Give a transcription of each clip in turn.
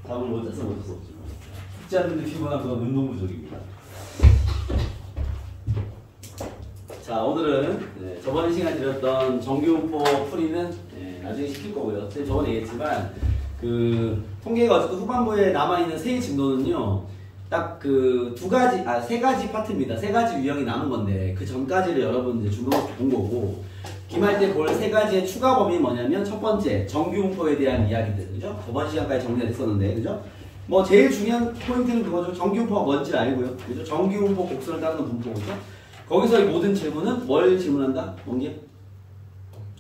답을 못 짜서 어쩔 수 없죠. 숙제 안 듣는데 피곤한 건 운동 부족입니다. 자, 오늘은 저번 시간에 드렸던 정규분포 풀이는 나중에 시킬 거고요. 저번에 얘기했지만 그 통계가 어쨌든 후반부에 남아있는 세 진도는요, 딱 그 세 가지 파트입니다. 세 가지 유형이 남은 건데 그 전까지를 여러분 이제 중간고사 본 거고, 기말 때 볼 세 가지의 추가 범위는 뭐냐면, 첫 번째 정규분포에 대한 이야기들, 그죠? 저번 시간까지 정리가 됐었는데, 그죠? 뭐 제일 중요한 포인트는 그거죠. 정규분포가 뭔지 알고요, 그죠? 정규분포 곡선을 따르는 분포, 그죠? 거기서 이 모든 질문은 뭘 질문한다? 뭔게?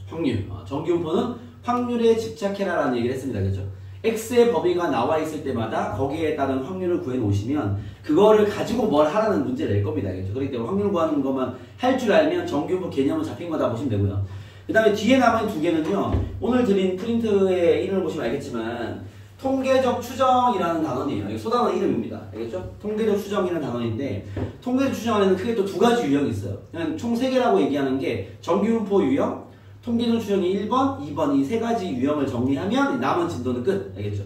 확률. 정규분포는 확률에 집착해라라는 얘기를 했습니다, 그죠? X의 범위가 나와 있을 때마다 거기에 따른 확률을 구해 놓으시면 그거를 가지고 뭘 하라는 문제를 낼 겁니다. 그렇죠? 그렇기 때문에 확률 구하는 것만 할 줄 알면 정규분포 개념은 잡힌 거다 보시면 되고요. 그 다음에 뒤에 남은 두 개는요, 오늘 드린 프린트의 이름을 보시면 알겠지만 통계적 추정이라는 단원이에요. 이게 소단원 이름입니다. 알겠죠? 통계적 추정이라는 단원인데, 통계적 추정 안에는 크게 또 두 가지 유형이 있어요. 그냥 총 세 개라고 얘기하는 게 정규분포 유형, 통계적 추정이 1번, 2번 이 세 가지 유형을 정리하면 남은 진도는 끝. 알겠죠?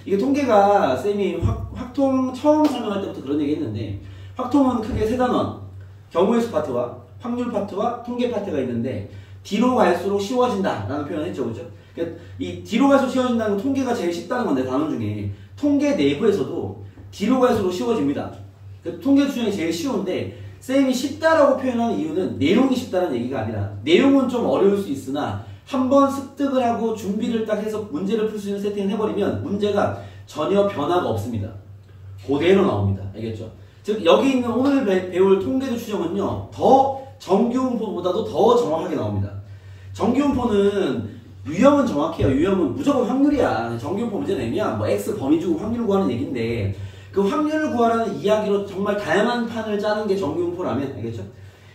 이게 통계가 쌤이 확통 처음 설명할 때부터 그런 얘기 했는데, 확통은 크게 세 단원, 경우의 수 파트와 확률 파트와 통계 파트가 있는데, 뒤로 갈수록 쉬워진다 라는 표현을 했죠. 그죠? 그러니까 이 뒤로 갈수록 쉬워진다는 건 통계가 제일 쉽다는 건데, 단원 중에 통계 내부에서도 뒤로 갈수록 쉬워집니다. 그러니까 통계 추정이 제일 쉬운데, 쌤이 쉽다라고 표현하는 이유는 내용이 쉽다는 얘기가 아니라, 내용은 좀 어려울 수 있으나 한번 습득을 하고 준비를 딱 해서 문제를 풀 수 있는 세팅을 해버리면 문제가 전혀 변화가 없습니다. 그대로 나옵니다. 알겠죠? 즉 여기 있는 오늘 배울 통계적 추정은요, 더 정규분포보다도 더 정확하게 나옵니다. 정규분포는 유형은 정확해요. 유형은 무조건 확률이야. 정규분포 문제 내면 뭐 X 범위 주고 확률 구하는 얘기인데, 그 확률을 구하라는 이야기로 정말 다양한 판을 짜는 게 정규분포라면, 알겠죠?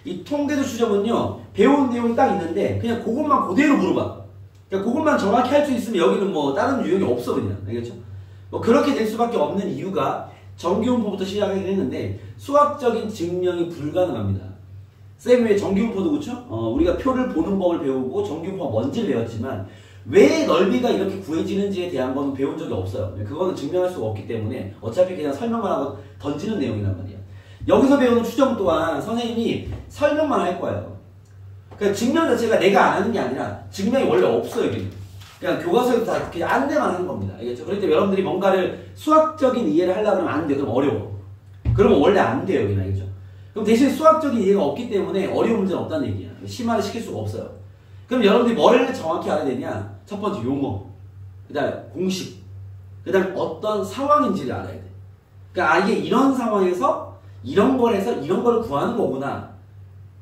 이 통계적 추정은요, 배운 내용이 딱 있는데 그냥 그것만 그대로 물어봐. 그러니까 그것만 정확히 할 수 있으면 여기는 뭐 다른 유형이 없어, 그냥. 알겠죠? 뭐 그렇게 될 수밖에 없는 이유가 정규분포부터 시작하긴 했는데 수학적인 증명이 불가능합니다. 쌤이 왜 정규분포도 그렇죠? 우리가 표를 보는 법을 배우고 정규분포가 뭔지를 배웠지만 왜 넓이가 이렇게 구해지는지에 대한 건 배운 적이 없어요. 그거는 증명할 수가 없기 때문에 어차피 그냥 설명만 하고 던지는 내용이란 말이야. 여기서 배우는 추정 또한 선생님이 설명만 할 거예요. 그러니까 증명 자체가 내가 안 하는 게 아니라 증명이 원래 없어요. 여기는. 그냥 교과서에서 다 그냥 안내만 하는 겁니다. 알겠죠? 그렇기 때문에 여러분들이 뭔가를 수학적인 이해를 하려고 하면 안 돼. 그럼 어려워. 그러면 원래 안 돼요. 여기는. 알겠죠? 그럼 대신 수학적인 이해가 없기 때문에 어려운 문제는 없다는 얘기야. 심화를 시킬 수가 없어요. 그럼 여러분들이 뭐를 정확히 알아야 되냐? 첫 번째 용어, 그 다음에 공식, 그 다음에 어떤 상황인지를 알아야 돼. 그러니까 이게 이런 상황에서 이런 걸 해서 이런 걸 구하는 거구나.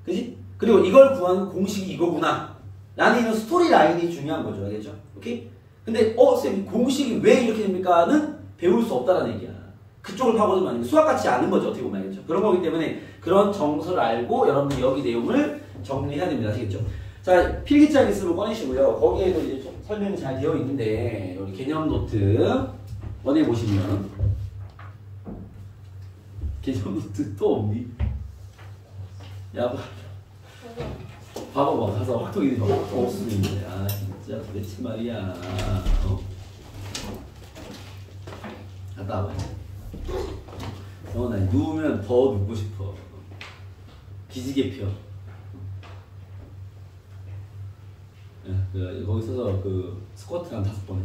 그지? 그리고 이걸 구하는 공식이 이거구나. 라는 이런 스토리 라인이 중요한 거죠. 알겠죠? 오케이? 근데 쌤 공식이 왜 이렇게 됩니까?는 배울 수 없다는 얘기야. 그쪽을 파고들면 아니고 수학같이 아는 거죠. 어떻게 보면. 알겠죠? 그런 거기 때문에 그런 정서를 알고 여러분들이 여기 내용을 정리해야 됩니다. 아시겠죠? 자, 필기장 있으면 꺼내시고요. 거기에도 이제 좀 설명이 잘 되어 있는데, 여기 개념 노트 꺼내보시면, 개념 노트 또 없니? 야, 봐봐, 가서 확통이 확통 없으면 있는데, 아, 진짜 도대체 말이야. 갔다 와봐. 나 누우면 더 눕고 싶어. 기지개 펴. 거기 서서 그 스쿼트 한 5번 해.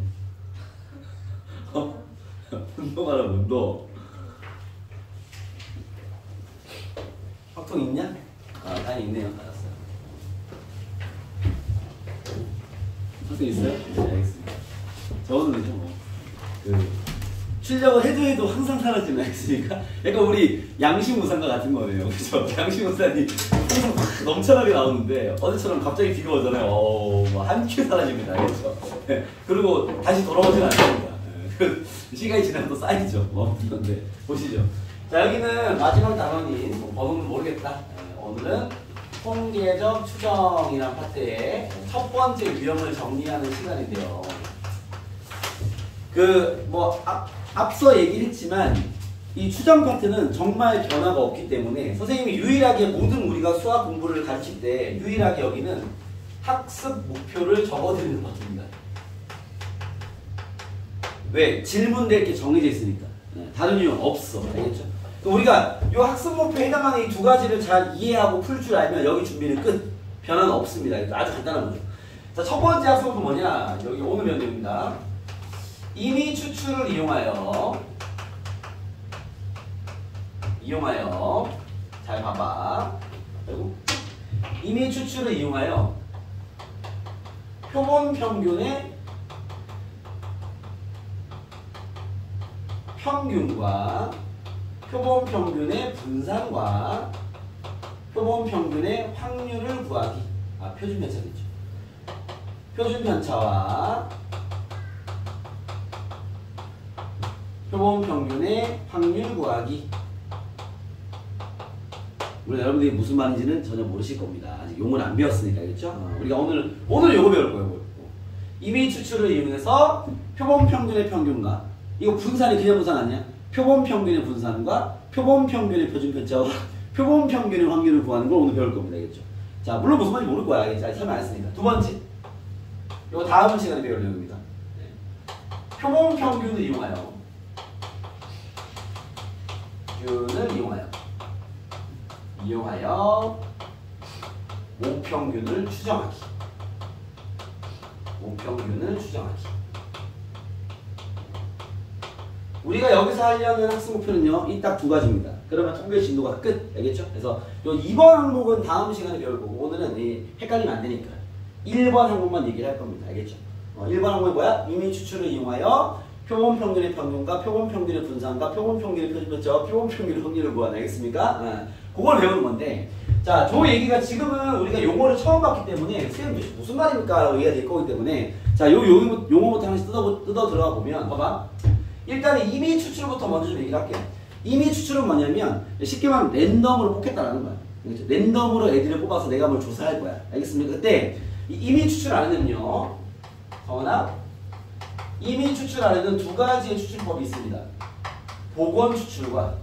운동하라고 운동. 확통 있냐? 다행히 있네요. 알았어요. 확통 있어요? 네, 알겠습니다. 저는 뭐 출력을 해도 항상 사라지는 알겠습니까? 약간 우리 양심무산과 같은 거네요. 그죠? 양심무산이 항상 넘쳐나게 나오는데 어제처럼 갑자기 비가 오잖아요. 한 큐 사라집니다. 그렇죠? 네. 그리고 다시 돌아오지는 않습니다. 네. 시간이 지나면 또 쌓이죠. 그런데 보시죠. 자, 여기는 마지막 단원인 번호는 모르겠다. 네. 오늘은 통계적 추정이라는 파트의 첫 번째 유형을 정리하는 시간인데요. 앞서 얘기를 했지만 이 추정 파트는 정말 변화가 없기 때문에 선생님이 유일하게 모든 우리가 수학 공부를 가르칠 때 유일하게 여기는 학습 목표를 적어드리는 파트입니다. 왜? 질문될 게 정해져 있으니까. 다른 이유는 없어. 알겠죠? 우리가 이 학습 목표에 해당하는 이 두 가지를 잘 이해하고 풀 줄 알면 여기 준비는 끝. 변화는 없습니다. 아주 간단한 거죠. 자, 첫 번째 학습 목표 뭐냐? 여기 오늘 면접입니다. 임의 추출을 이용하여 잘 봐봐. 그리고 임의 추출을 이용하여 표본 평균의 평균과 표본 평균의 분산과 표본 평균의 확률을 구하기. 표준 편차겠죠. 표준 편차와 표본 평균의 확률 구하기. 물론 여러분들이 무슨 말인지는 전혀 모르실 겁니다. 아직 용어를 안 배웠으니까. 알겠죠? 우리가 오늘 요거 배울 거예요. 임의 추출을 이용해서 표본 평균의 평균과, 이거 분산이 그냥 분산 아니야? 표본 평균의 분산과 표본 평균의 표준 편차와 표본 평균의 확률을 구하는 걸 오늘 배울 겁니다. 알겠죠? 자, 물론 무슨 말인지 모를 거야. 알겠죠? 설명 안 했으니까. 두 번째. 이거 다음 시간에 배울 내용입니다. 표본 평균을 이용하여 모평균을 추정하기. 우리가 여기서 하려는 학습 목표는요, 이 딱 두 가지입니다. 그러면 통계 진도가 끝. 알겠죠? 그래서 요 2번 항목은 다음 시간에 배울 거고, 오늘은 헷갈리면 안 되니까 1번 항목만 얘기를 할 겁니다. 알겠죠? 1번 항목이 뭐야? 임의 추출을 이용하여 표본 평균의 평균과 표본 평균의 분산과 표본 평균의 표준편차와 표본 평균의 확률을 구하는. 알겠습니까? 그걸 배우는 건데, 자, 저 얘기가 지금은 우리가 용어를 처음 봤기 때문에 선생님 무슨 말입니까? 라고 얘기가 될 거기 때문에, 자, 용어부터 하나씩 뜯어 들어가 보면, 봐봐. 일단 임의 추출부터 먼저 좀 얘기를 할게요. 임의 추출은 뭐냐면 쉽게 말하면 랜덤으로 뽑겠다라는 거야. 그렇죠? 랜덤으로 애들을 뽑아서 내가 뭘 조사할 거야. 알겠습니까? 그때 이 임의 추출 안에는요, 정원아, 임의 추출 안에는 두 가지의 추출법이 있습니다. 복원 추출과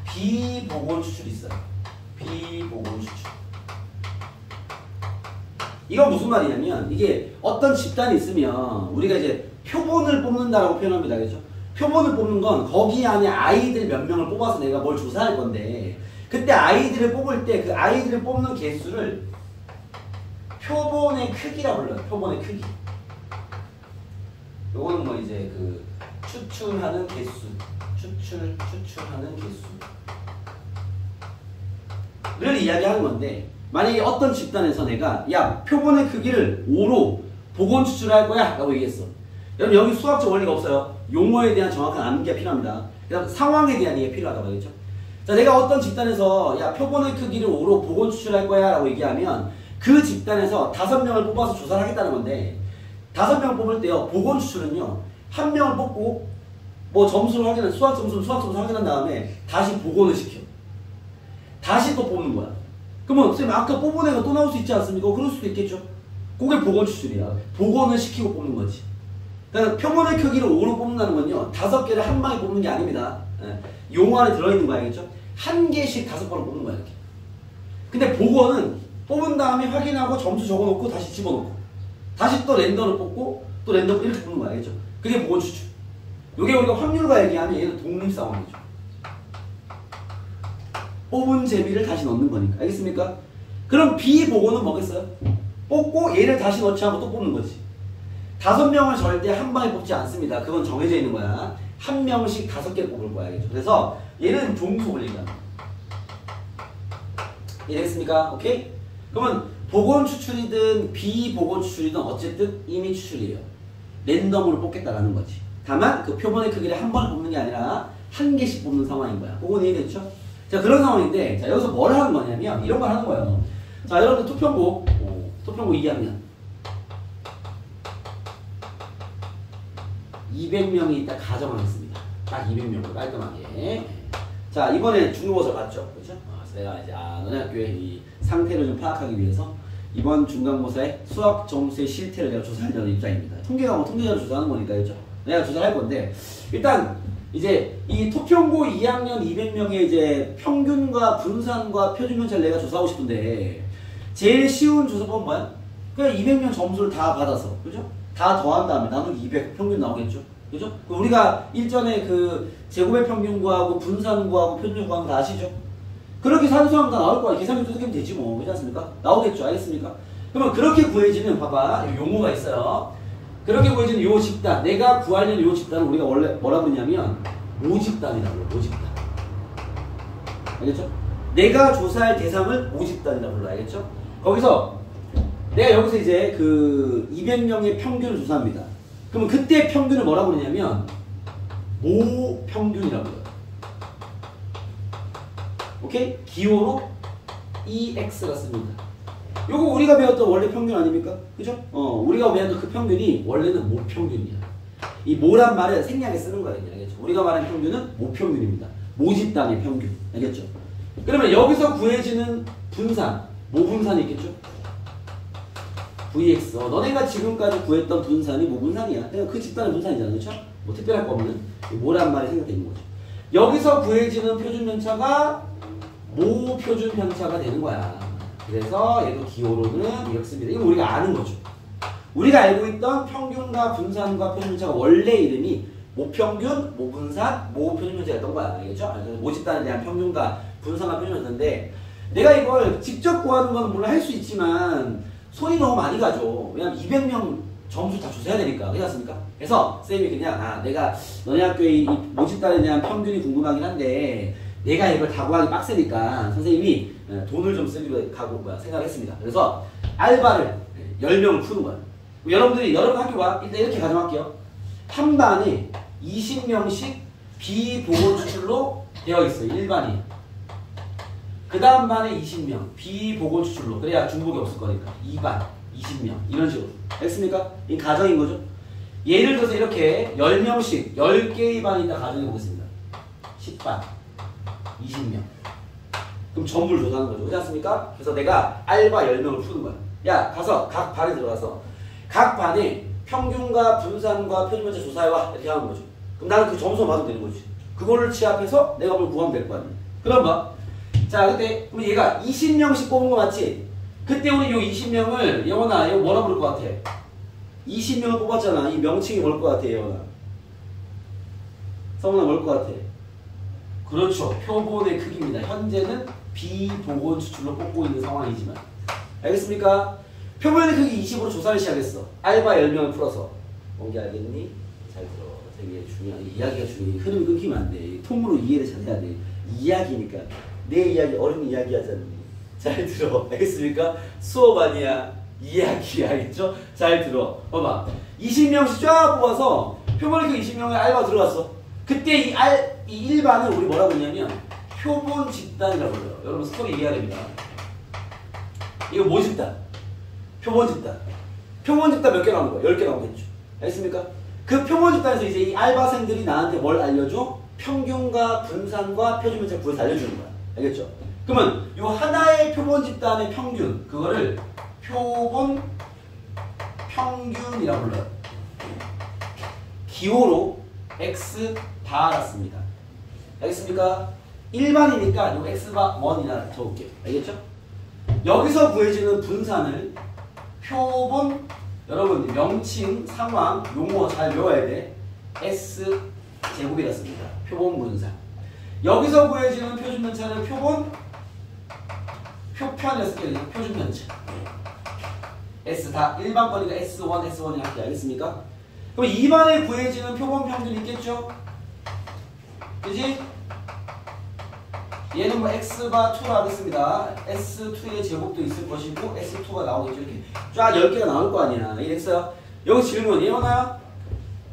비복원 추출이 있어요. 비복원 추출. 이건 무슨 말이냐면, 이게 어떤 집단이 있으면 우리가 이제 표본을 뽑는다라고 표현합니다. 그렇죠? 표본을 뽑는 건 거기 안에 아이들 몇 명을 뽑아서 내가 뭘 조사할 건데, 그때 아이들을 뽑을 때 그 아이들을 뽑는 개수를 표본의 크기라 불러요. 표본의 크기. 요거는 뭐 이제 그 추출하는 개수, 추출하는 개수를 이야기하는 건데, 만약에 어떤 집단에서 내가 야, 표본의 크기를 5로 복원 추출할 거야 라고 얘기했어. 여러분, 여기 수학적 원리가 없어요. 용어에 대한 정확한 암기가 필요합니다. 그다음 상황에 대한 이해가 필요하다고 하겠죠. 자, 내가 어떤 집단에서 야, 표본의 크기를 5로 복원 추출할 거야 라고 얘기하면 그 집단에서 5명을 뽑아서 조사를 하겠다는 건데, 5명 뽑을 때요, 복원 추출은요, 1명을 뽑고 뭐 점수를 확인한, 수학 점수 확인한 다음에 다시 복원을 시켜. 다시 또 뽑는 거야. 그러면 선생님 아까 뽑은 애가 또 나올 수 있지 않습니까? 그럴 수도 있겠죠. 그게 복원 추출이야. 복원을 시키고 뽑는 거지. 그러니까 표본의 크기를 5로 뽑는다는 건요, 5개를 한 방에 뽑는 게 아닙니다. 용어 안에 들어있는 거 알겠죠? 한 개씩 5번을 뽑는 거야, 이렇게. 근데 복원은 뽑은 다음에 확인하고 점수 적어놓고 다시 집어넣고 다시 또 랜덤을 뽑고 또 랜덤 이렇게 뽑는 거야. 알겠죠? 그게 복원 추출. 요게 우리가 확률과 얘기하면 얘는 독립상황이죠. 뽑은 제비를 다시 넣는 거니까. 알겠습니까? 그럼 비복원은 뭐겠어요? 뽑고 얘를 다시 넣지 않고 또 뽑는 거지. 5명을 절대 한 방에 뽑지 않습니다. 그건 정해져 있는 거야. 한 명씩 5개 뽑을 거야. 알겠죠? 그래서 얘는 종속을 얘기합니다. 이해됐습니까? 오케이? 그러면 복원 추출이든 비복원 추출이든 어쨌든 임의 추출이에요. 랜덤으로 뽑겠다라는 거지. 다만 그 표본의 크기를 한 번에 뽑는 게 아니라 한 개씩 뽑는 상황인 거야. 그건 이해됐죠? 자, 그런 상황인데, 자, 여기서 뭘 하는 거냐면 이런 걸 하는 거예요. 자, 여러분들 토평고 2학년 200명이 있다 가정하겠습니다. 딱 200명으로 깔끔하게. 자, 이번에 중간고사 봤죠? 그렇죠? 내가 이제 너네 학교의 이 상태를 좀 파악하기 위해서 이번 중간고사의 수학 점수의 실태를 내가 조사하려는 입장입니다. 통계가 뭐 통계자료 조사하는 거니까, 그렇죠? 내가 조사할 건데, 일단 이제 이 토평고 2학년 200명의 이제 평균과 분산과 표준편차를 내가 조사하고 싶은데, 제일 쉬운 조사법은 뭐야? 그냥 200명 점수를 다 받아서, 그죠? 다 더한 다음에 나누기 200 평균 나오겠죠? 그죠? 우리가 일전에 그 제곱의 평균 구하고 분산 구하고 표준 구하는 거 다 아시죠? 그렇게 산수하면 다 나올 거야. 계산기 두들기면 되지 뭐. 그렇지 않습니까? 나오겠죠? 알겠습니까? 그러면 그렇게 구해지는, 봐봐. 용어가 있어요. 그렇게 구해지는 요 집단, 내가 구하려는 요 집단은 우리가 원래 뭐라 부르냐면 모집단이라고 해요. 모집단. 알겠죠? 내가 조사할 대상을 모집단이라고 불러. 알겠죠? 거기서 내가 여기서 이제 그 200명의 평균을 조사합니다. 그러면 그때 평균을 뭐라고 그러냐면 모평균이라고 해요. 오케이? 기호로 EX가 씁니다. 요거 우리가 배웠던 원래 평균 아닙니까? 그죠? 우리가 배웠던 그 평균이 원래는 모평균이야. 이 모란 말을 생략에 쓰는 거야. 알겠죠? 우리가 말하는 평균은 모평균입니다. 모집단의 평균. 알겠죠? 그러면 여기서 구해지는 분산, 모분산이 있겠죠? VX. 너네가 지금까지 구했던 분산이 모분산이야. 그 집단의 분산이잖아. 그렇죠? 뭐 특별할 거 없는 모란 말이 생각되어 있는 거죠. 여기서 구해지는 표준 편차가 모표준 편차가 되는 거야. 그래서 얘도 기호로는 이렇게 씁니다. 이거 우리가 아는 거죠. 우리가 알고 있던 평균과 분산과 표준 편차가 원래 이름이 모평균, 모분산, 모표준 편차였던 거야. 알겠죠? 모집단에 대한 평균과 분산과 표준 편차인데 내가 이걸 직접 구하는 건 물론 할 수 있지만 손이 너무 많이 가죠. 왜냐면 200명 점수 다 조사해야 되니까. 그렇지 않습니까? 그래서 쌤이 그냥 내가 너네 학교의 이 모집단에 대한 평균이 궁금하긴 한데 내가 이걸 다 구하기 빡세니까 선생님이 돈을 좀 쓰기로 생각을 했습니다. 그래서 알바를 10명을 푸는 거야. 여러분 학교가 일단 이렇게 가정할게요. 한 반에 20명씩 비보고 추출로 되어 있어요. 1반이. 그 다음 반에 20명 비보고 추출로. 그래야 중복이 없을 거니까. 2반 20명 이런 식으로. 알겠습니까? 이 가정인 거죠. 예를 들어서 이렇게 10명씩 10개의 반이 있다 가정해 보겠습니다. 10반 20명. 그럼 전부를 조사하는 거죠. 그렇지 않습니까? 그래서 내가 알바 10명을 푸는 거야. 야, 가서 각 반에 들어가서 각 반에 평균과 분산과 표준 편차 조사해와. 이렇게 하는 거죠. 그럼 나는 그 점수 받으면 되는 거지. 그거를 취합해서 내가 뭘 구하면 될 거 아니야. 그럼 봐. 자, 그때 그럼 얘가 20명씩 뽑은 거 맞지? 그때 우리 요 20명을 예원아, 이거 뭐라 부를 것 같아? 20명을 뽑았잖아. 이 명칭이 뭘 것 같아, 예원아? 성훈아, 뭘 것 같아? 그렇죠. 표본의 크기입니다. 현재는 비보건 추출로 뽑고 있는 상황이지만. 알겠습니까? 표본의 크기 20으로 조사를 시작했어. 알바 10명을 풀어서. 뭔지 알겠니? 잘 들어. 되게 중요한, 이야기가 중요해. 흐름이 끊기면 안 돼. 통으로 이해를 잘해야 돼. 이야기니까. 내 이야기, 어른 이야기 하잖니. 잘 들어. 알겠습니까? 수업 아니야. 이야기. 알겠죠? 잘 들어. 봐봐. 20명씩 쫙 뽑아서 표본의 크기 20명에 알바 들어갔어. 그때 이 일반을 우리 뭐라고 하냐면 표본 집단이라고 불러요. 여러분 스토리 이해해야 됩니다. 이거 뭐 집단? 표본 집단. 표본 집단 몇 개 나오는 거야? 10개 나오겠죠. 알겠습니까? 그 표본 집단에서 이제 이 알바생들이 나한테 뭘 알려줘? 평균과 분산과 표준 편차 구해서 알려주는 거야. 알겠죠? 그러면 요 하나의 표본 집단의 평균, 그거를 표본 평균이라고 불러요. 기호로 X 다 알았습니다. 알겠습니까? 일반이니까 요 X가 1이나 적을게요. 알겠죠? 여기서 구해지는 분산을 표본, 여러분 명칭, 상황, 용어 잘 외워야 돼. S 제곱이라 씁니다. 표본 분산. 여기서 구해지는 표준 편차는 표편이라 쓸게요. 표준 편차. S 다 일반 거니까 S1, S1이 할게요. 알겠습니까? 그럼 2반에 구해지는 표본 평균이 있겠죠? 그지? 얘는 뭐 X바 2로 하겠습니다. S2의 제곱도 있을 것이고 S2가 나오겠죠. 이렇게 쫙 10개가 나올 거 아니야. 이랬어요. 여기 질문 예원아,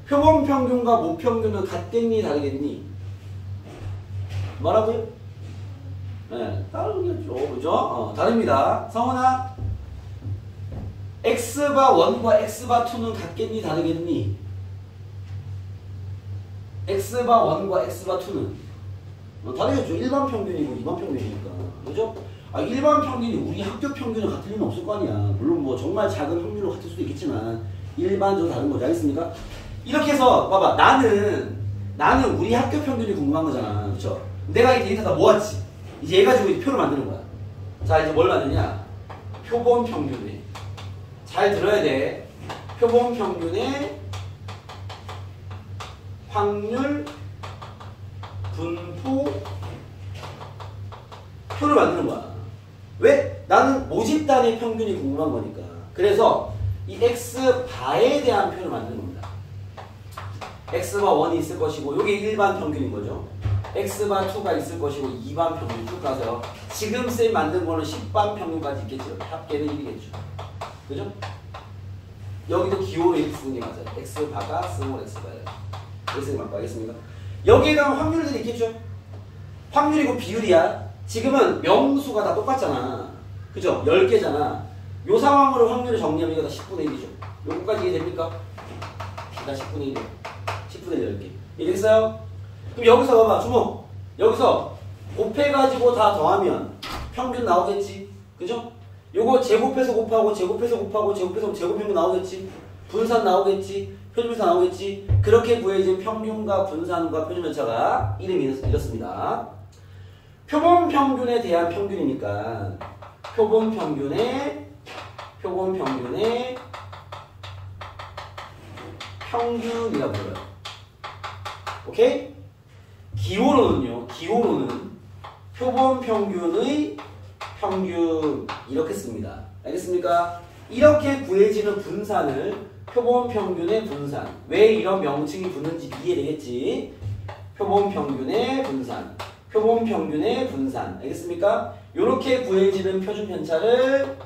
표본 평균과 모평균은 같겠니 다르겠니? 뭐라고요? 네, 다르겠죠. 그죠? 다릅니다. 성훈아, X바 1과 X바 2는 같겠니 다르겠니? X바 1과 X바 2는 다르겠죠. 일반 평균이고 이반 평균이니까. 그죠? 일반 평균이 우리 학교 평균은 같을 리는 없을 거 아니야. 물론 뭐 정말 작은 확률로 같을 수도 있겠지만 일반적으로 다른 거죠. 알겠습니까? 이렇게 해서 봐봐. 나는 우리 학교 평균이 궁금한 거잖아. 그쵸? 내가 이 데이터 다 모았지. 이제 얘 가지고 표를 만드는 거야. 자, 이제 뭘 만드냐? 표본 평균에. 잘 들어야 돼. 표본 평균의 확률 분포 표를 만드는 거야. 왜? 나는 모집단의 평균이 궁금한 거니까. 그래서 이 X바에 대한 표를 만드는 겁니다. X바 1이 있을 것이고 이게 일반 평균인 거죠. X바 2가 있을 것이고 2반 평균 쭉 가세요. 지금 쌤 만든 거는 10반 평균까지 있겠죠. 합계는 1이겠죠. 그죠? 여기도 기호로 이렇게 쓰는 게 맞아요. X바가 스몰 X바예요. 이렇게 맞겠습니까? 여기에 대한 확률들이 있겠죠. 확률이고 비율이야. 지금은 명수가 다 똑같잖아. 그죠? 10개잖아. 요 상황으로 확률을 정리하면 이거 다 10분의 1이죠. 요거까지 이해됩니까? 다 10분의 1이에요. 10분의 10개. 이해됐어요? 그럼 여기서 봐봐. 주목. 여기서 곱해가지고 다 더하면 평균 나오겠지. 그죠? 요거 제곱해서 곱하고 제곱해서 곱하고 제곱해서 제곱평균 나오겠지. 분산 나오겠지. 표준편차 나오겠지. 그렇게 구해진 평균과 분산과 표준편차가 이름이 이렇습니다. 표본 평균에 대한 평균이니까 표본 평균의 평균이라고 불러요. 오케이? 기호로는 표본 평균의 평균 이렇게 씁니다. 알겠습니까? 이렇게 구해지는 분산을 표본 평균의 분산. 왜 이런 명칭이 붙는지 이해되겠지? 표본 평균의 분산. 표본 평균의 분산. 알겠습니까? 이렇게 구해지는 표준 편차를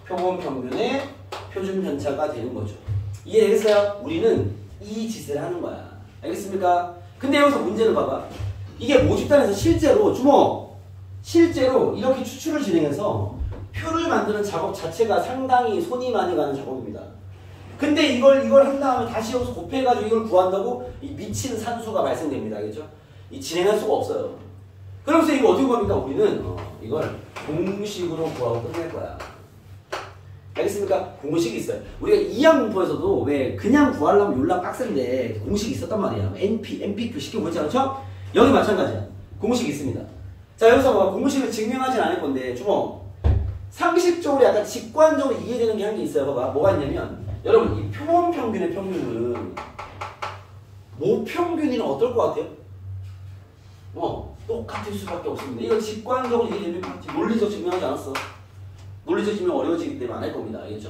표본 평균의 표준 편차가 되는 거죠. 이해되겠어요? 우리는 이 짓을 하는 거야. 알겠습니까? 근데 여기서 문제는 봐봐. 이게 모집단에서 실제로 실제로 이렇게 추출을 진행해서 표를 만드는 작업 자체가 상당히 손이 많이 가는 작업입니다. 근데 이걸 한 다음에 다시 여기서 곱해가지고 이걸 구한다고 이 미친 산수가 발생됩니다. 알겠죠? 이 진행할 수가 없어요. 그러면서 이거 어떻게 구합니까? 우리는 이걸 공식으로 구하고 끝낼 거야. 알겠습니까? 공식이 있어요. 우리가 이항 문법에서도 왜 그냥 구하려면 졸라 빡센데 공식이 있었단 말이야. NPQ 쉽게 보이지 않죠? 여기 마찬가지야. 공식이 있습니다. 자, 여기서 뭐 공식을 증명하진 않을 건데 주목. 상식적으로 약간 직관적으로 이해되는 게 한 게 있어요. 봐봐. 뭐가 있냐면 여러분 이 표본 평균의 평균은 모평균이는 어떨 것 같아요? 똑같을 수밖에 없습니다. 이거 직관적으로 이해되면 논리적 증명하지 않았어. 논리적 증명 어려워지기 때문에 안 할 겁니다. 알겠죠?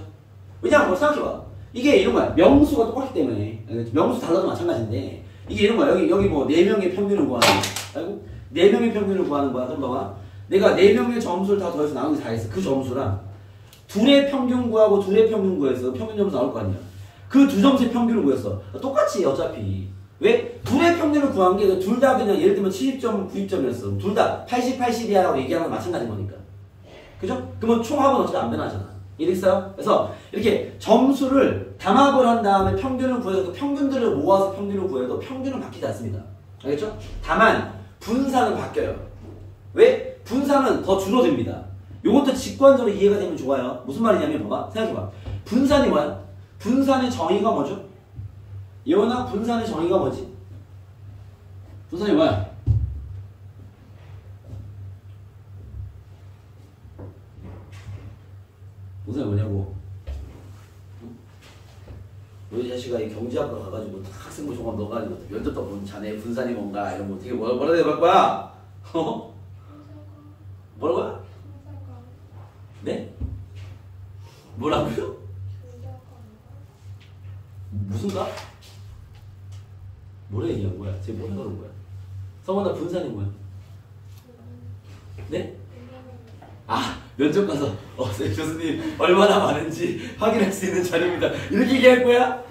왜냐면 뭐 생각해봐. 이게 이런 거야. 명수가 똑같기 때문에. 명수 달라도 마찬가지인데 이게 이런 거야. 여기 뭐 4명의 평균을 구하는 거야. 4명의 평균을 구하는 거야. 그럼 봐봐. 내가 4명의 점수를 다 더해서 나누기 4했어. 그 점수랑 둘의 평균 구하고 둘의 평균 구해서 평균 점수 나올 거 아니야. 그 두 점수의 평균을 구했어. 똑같지 어차피. 왜? 둘의 평균을 구한 게 둘 다 그냥 예를 들면 70점, 90점이었어. 둘 다 80, 80이야라고 얘기하는 건 마찬가지인 거니까. 그죠? 그러면 총합은 어차피 안 변하잖아. 이해됐어요? 그래서 이렇게 점수를 담합을 한 다음에 평균을 구해서 그 평균들을 모아서 평균을 구해도 평균은 바뀌지 않습니다. 알겠죠? 다만 분산은 바뀌어요. 왜? 분산은 더 줄어듭니다. 요것도 직관적으로 이해가 되면 좋아요. 무슨 말이냐면 봐봐. 생각해봐. 분산이 뭐야? 분산의 정의가 뭐죠? 예원아, 분산의 정의가 뭐지? 분산이 뭐야? 분산이 뭐냐고? 너희 자식아 이 경제학과 가가지고 학생부 종합 넣어가지고 면접도 보면 자네 분산이 뭔가 이런 거 어떻게 뭐라 대답할 거야? 뭐라고요? 네? 뭐라고요? 무슨 가? 뭐라 얘기한 거야? 쟤 뭐라 그런 거야? 성원아 분산이 뭐야? 네? 면접 가서 쌤 교수님 얼마나 많은지 확인할 수 있는 자료입니다. 이렇게 얘기할 거야?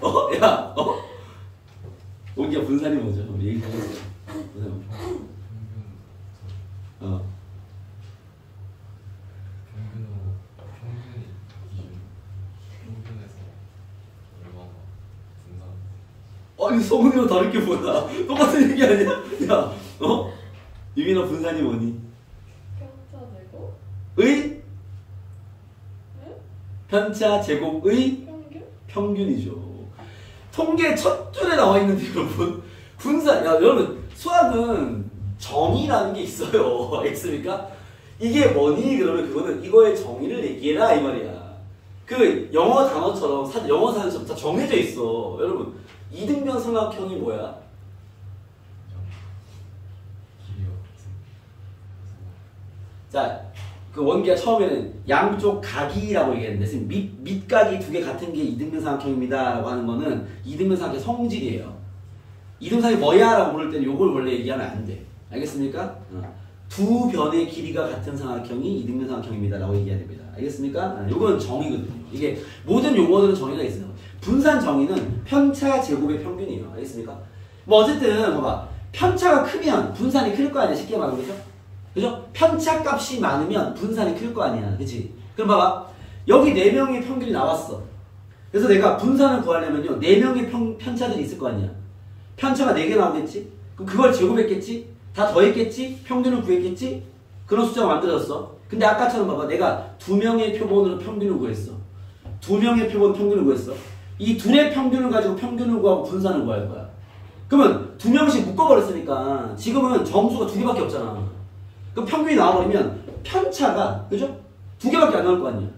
오기야 분산이 뭐죠? 우리 얘기해보세요. 분산이 뭐죠? 아니 성훈이랑 다를 게 뭐야? 똑같은 얘기 아니야? 야, 유민아 분산이 뭐니? 편차 제곱? 의? 편차 제곱의 평균이죠. 통계 첫 줄에 나와 있는데 여러분 분산. 야 여러분 수학은 정의라는 게 있어요. 알겠습니까? 이게 뭐니? 그러면 그거는 이거의 정의를 얘기해라 이 말이야. 그 영어 단어처럼 영어 단어처럼 다 정해져 있어. 여러분 이등변 삼각형이 뭐야? 자, 그 원기가 처음에는 양쪽 각이라고 얘기했는데 지금 밑각이 두 개 같은 게 이등변 삼각형입니다 라고 하는 거는 이등변 삼각형 성질이에요. 이등변 삼각형이 뭐야? 라고 물을 때는 요걸 원래 얘기하면 안 돼. 알겠습니까? 두 변의 길이가 같은 삼각형이 이등변 삼각형입니다 라고 얘기해야 됩니다. 알겠습니까? 요건 정의거든요. 이게 모든 용어들은 정의가 있어요. 분산 정의는 편차 제곱의 평균이에요. 알겠습니까? 뭐 어쨌든 봐봐. 편차가 크면 분산이 클 거 아니야. 쉽게 말하는 거죠? 그죠? 편차 값이 많으면 분산이 클 거 아니야. 그치? 그럼 봐봐. 여기 4명의 평균이 나왔어. 그래서 내가 분산을 구하려면요. 4명의 편차들이 있을 거 아니야. 편차가 4개 나오겠지? 그럼 그걸 제곱했겠지? 다 더했겠지? 평균을 구했겠지? 그런 숫자가 만들어졌어. 근데 아까처럼 봐봐. 내가 2명의 표본으로 평균을 구했어. 2명의 표본 평균을 구했어. 이 둘의 평균을 가지고 평균을 구하고 분산을 구할 거야. 그러면 2명씩 묶어버렸으니까 지금은 점수가 2개밖에 없잖아. 그럼 평균이 나와버리면 편차가 그죠? 2개밖에 안 나올 거 아니야.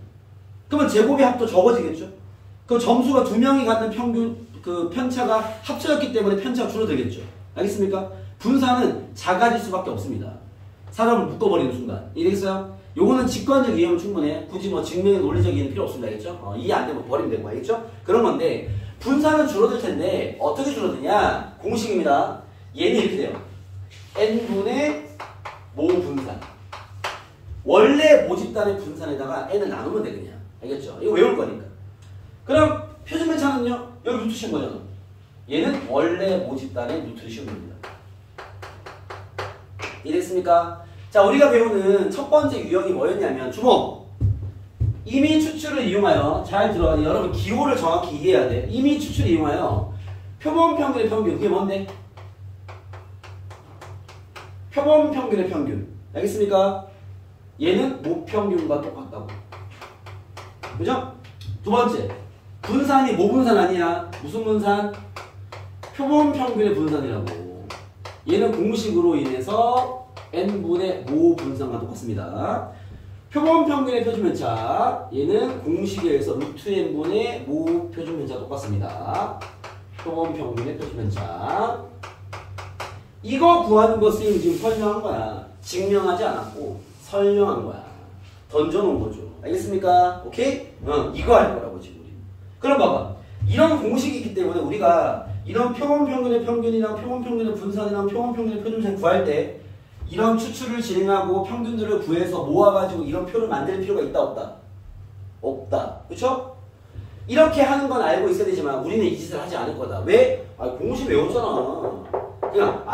그러면 제곱의 합도 적어지겠죠? 그럼 점수가 2명이 갖는 평균 그 편차가 합쳐졌기 때문에 편차가 줄어들겠죠. 알겠습니까? 분산은 작아질 수밖에 없습니다. 사람을 묶어버리는 순간. 이해되겠어요? 요거는 직관적 이해하면 충분해. 굳이 뭐 증명의 논리적 이해는 필요 없습니다. 알겠죠? 이해 안 되면 버리면 되고. 알겠죠? 그런 건데 분산은 줄어들 텐데 어떻게 줄어드냐? 공식입니다. 얘는 이렇게 돼요. n분의 모 분산. 원래 모집단의 분산에다가 n을 나누면 돼 그냥. 알겠죠? 이거 외울 거니까. 그럼 표준 편차는요? 여기 루트 씌운 거잖아. 얘는 원래 모집단의 루트를 씌운 겁니다. 이해됐습니까? 자, 우리가 배우는 첫 번째 유형이 뭐였냐면 주목! 임의 추출을 이용하여 잘 들어가. 여러분 기호를 정확히 이해해야 돼. 임의 추출을 이용하여 표본 평균의 평균. 그게 뭔데? 표본 평균의 평균. 알겠습니까? 얘는 모평균과 똑같다고. 그죠? 두 번째. 분산이 모분산 아니야. 무슨 분산? 표본 평균의 분산이라고. 얘는 공식으로 인해서 n분의 모분산과 똑같습니다. 표본 평균의 표준편차. 얘는 공식에 의해서 루트 n분의 모 표준편차 똑같습니다. 표본 평균의 표준편차. 이거 구하는 것을 지금 설명한 거야. 증명하지 않았고 설명한 거야. 던져놓은 거죠. 알겠습니까? 오케이? 이거 할 거라고 지금 우리. 그럼 봐봐. 이런 공식이 있기 때문에 우리가 이런 표본 평균의 평균이랑 표본 평균의 분산이랑 표본 평균의 표준편차 구할 때 이런 추출을 진행하고 평균들을 구해서 모아가지고 이런 표를 만들 필요가 있다 없다? 없다. 그쵸? 이렇게 하는 건 알고 있어야 되지만 우리는 이 짓을 하지 않을 거다. 왜? 공식 외웠잖아. 그냥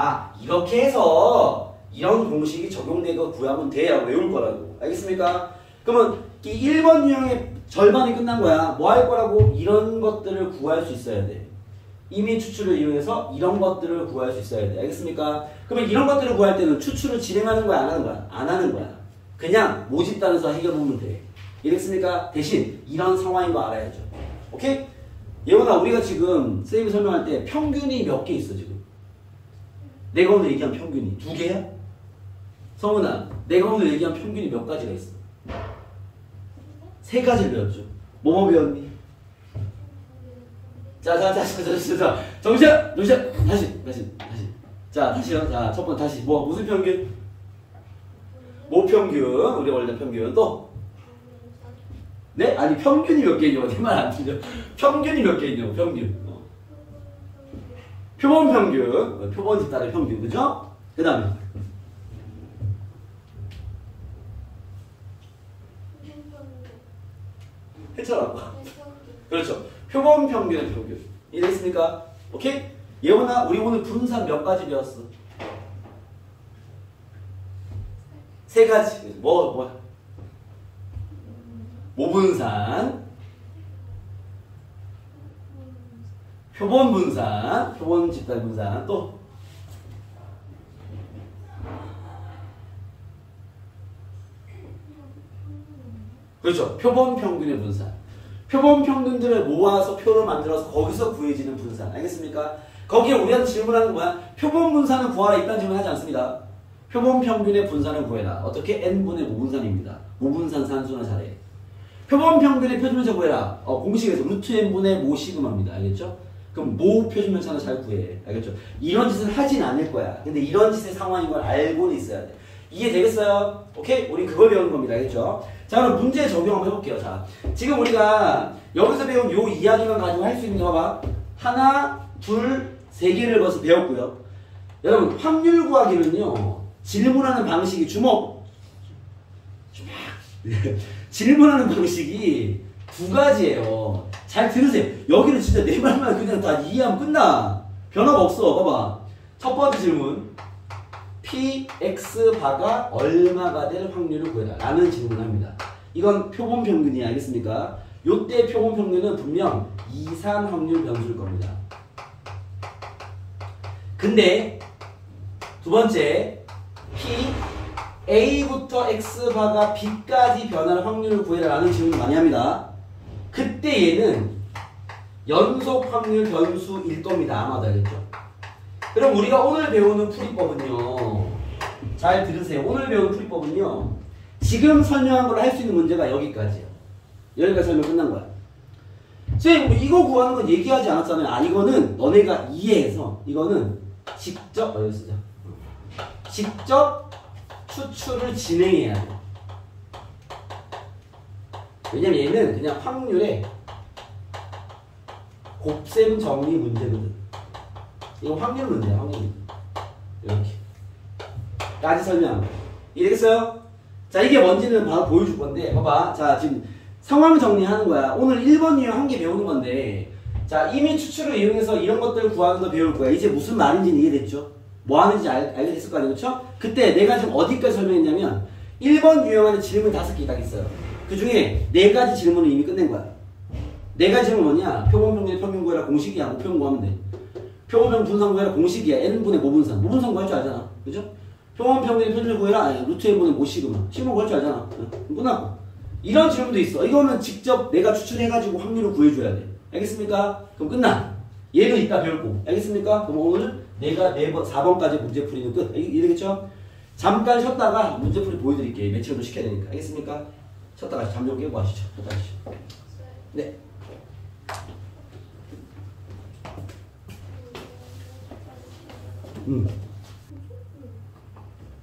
이렇게 해서 이런 공식이 적용되고 구하면 돼 라고 외울 거라고. 알겠습니까? 그러면 이 1번 유형의 절반이 끝난 거야. 뭐 할 거라고? 이런 것들을 구할 수 있어야 돼. 임의 추출을 이용해서 이런 것들을 구할 수 있어야 돼. 알겠습니까? 그러면 이런 것들을 구할 때는 추출을 진행하는 거야? 안 하는 거야? 안 하는 거야. 그냥 모집단에서 해결보면 돼. 이랬습니까? 대신 이런 상황인 거 알아야죠. 오케이? 예원아, 우리가 지금 선생님이 설명할 때 평균이 몇 개 있어 지금? 내가 오늘 얘기한 평균이 2개야? 성은아, 내가 오늘 얘기한 평균이 몇 가지가 있어? 3가지를 배웠죠. 뭐뭐 배웠니? 자, 정신! 다시. 자, 다시요. 자, 첫 번째 다시. 무슨 평균? 모평균. 우리 원래 평균. 또? 네? 아니, 평균이 몇 개 있냐고. 내 말 안 들려. 평균이 몇 개 있냐고, 평균. 표본 평균. 표본 집단의 평균. 그죠? 그 다음에. 했잖아. 그렇죠. 표본 평균의 평균. 이해됐습니까? 오케이? 예원아, 우리 오늘 분산 몇 가지 배웠어? 3가지. 뭐야? 모분산, 표본 분산, 표본 집단 분산, 또 그렇죠. 표본 평균의 분산. 표본 평균들을 모아서 표를 만들어서 거기서 구해지는 분산. 알겠습니까? 거기에 우리한테 질문하는 거야. 표본 분산을 구하라. 이딴 질문 하지 않습니다. 표본 평균의 분산을 구해라. 어떻게? n분의 모분산입니다. 모분산 산수나 잘해. 표본 평균의 표준면차 구해라. 공식에서 루트 n분의 모 시그마입니다. 알겠죠? 그럼 모 표준면차는 잘 구해. 알겠죠? 이런 짓은 하진 않을 거야. 근데 이런 짓의 상황인 걸 알고는 있어야 돼. 이해되겠어요? 오케이? 우리 그걸 배우는 겁니다. 알겠죠? 자, 그럼 문제 적용 한번 해볼게요. 자, 지금 우리가 여기서 배운 요 이야기만 가지고 할 수 있는 거 봐봐. 하나, 둘, 세 개를 벌써 배웠고요. 여러분, 확률 구하기는요, 질문하는 방식이 주목! 질문하는 방식이 두 가지예요. 잘 들으세요. 여기는 진짜 내 말만 그냥 다 이해하면 끝나. 변화가 없어. 봐봐. 첫 번째 질문. px바가 얼마가 될 확률을 구해라 라는 질문을 합니다. 이건 표본 평균이야. 알겠습니까? 요때 표본 평균은 분명 이산 확률 변수일 겁니다. 근데 두 번째 p a부터 x바가 b까지 변할 확률을 구해라 라는 질문을 많이 합니다. 그때 얘는 연속 확률 변수일 겁니다. 아마도. 알겠죠? 그럼 우리가 오늘 배우는 풀이법은요, 잘 들으세요. 오늘 배우는 풀이법은요, 지금 설명한 걸 할 수 있는 문제가 여기까지예요. 여기까지 설명 끝난 거야. 선생님, 이거 구하는 건 얘기하지 않았잖아요. 아, 이거는 너네가 이해해서 이거는 직접 여기 쓰자. 직접 추출을 진행해야 돼. 왜냐면 얘는 그냥 확률의 곱셈 정리 문제거든. 이거 확률 문제야. 확률. 이렇게 까지 설명. 이해되겠어요? 자, 이게 뭔지는 바로 보여줄 건데, 봐봐. 자, 지금 상황 정리하는 거야. 오늘 1번 유형 한 개 배우는 건데, 자, 이미 추출을 이용해서 이런 것들을 구하는 거 배울 거야. 이제 무슨 말인지 이해됐죠? 뭐 하는지 알게 됐을 거 아니에요? 그쵸? 그때 내가 지금 어디까지 설명했냐면 1번 유형 안에 질문 5개 딱 있어요. 그 중에 4가지 질문을 이미 끝낸 거야. 4가지 질문 뭐냐? 표본 평균의 평균 구해라 공식이야. 뭐 표본 구하면 돼. 표본 평균 분산 구해라 공식이야. n분의 모분산. 모분산 구할 줄 알잖아. 그죠? 표본 평균의 표준을 구해라. 아니, 루트 n분의 모 시그마. 시그마 구할 줄 알잖아. 끝났고. 이런 질문도 있어. 이거는 직접 내가 추출해가지고 확률을 구해줘야 돼. 알겠습니까? 그럼 끝나. 얘는 이따 배울고. 알겠습니까? 그럼 오늘 내가 4번까지 문제풀이는 끝. 이해되겠죠? 잠깐 쉬었다가 문제풀이 보여드릴게요. 매치를 좀 시켜야 되니까. 알겠습니까? 쉬었다가 잠 좀 깨고 가시죠. 쉬었다 가시죠. 네.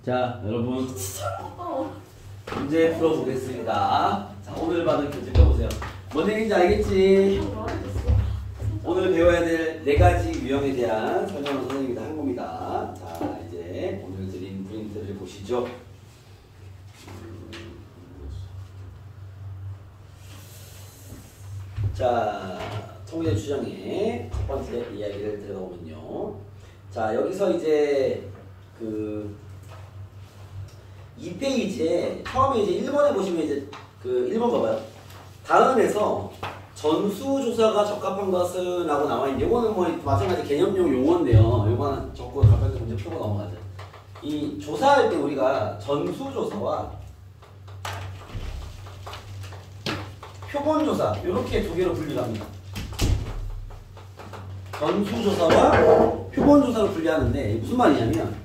자, 여러분. 문제 풀어보겠습니다. 자, 오늘 받은 문제 펴보세요. 뭔 얘기인지 알겠지? 오늘 배워야 될 4가지 유형에 대한 설명을 선생님이 다 한 겁니다. 자, 이제 오늘 드린 프린트를 보시죠. 자, 통계 추정의 첫 번째 이야기를 들어보면요. 자, 여기서 이제 2페이지에 처음에 이제 1번에 보시면 이제 1번 봐봐요. 다음에서 전수조사가 적합한 것은 하고 나와있는데, 이거는 뭐 마찬가지 개념용 용어인데요. 이거는 적고 답변도 문제 풀고 넘어가죠. 이 조사할 때 우리가 전수조사와 표본조사 이렇게 두 개로 분류합니다. 전수조사와 표본조사로 분류하는데 무슨 말이냐면,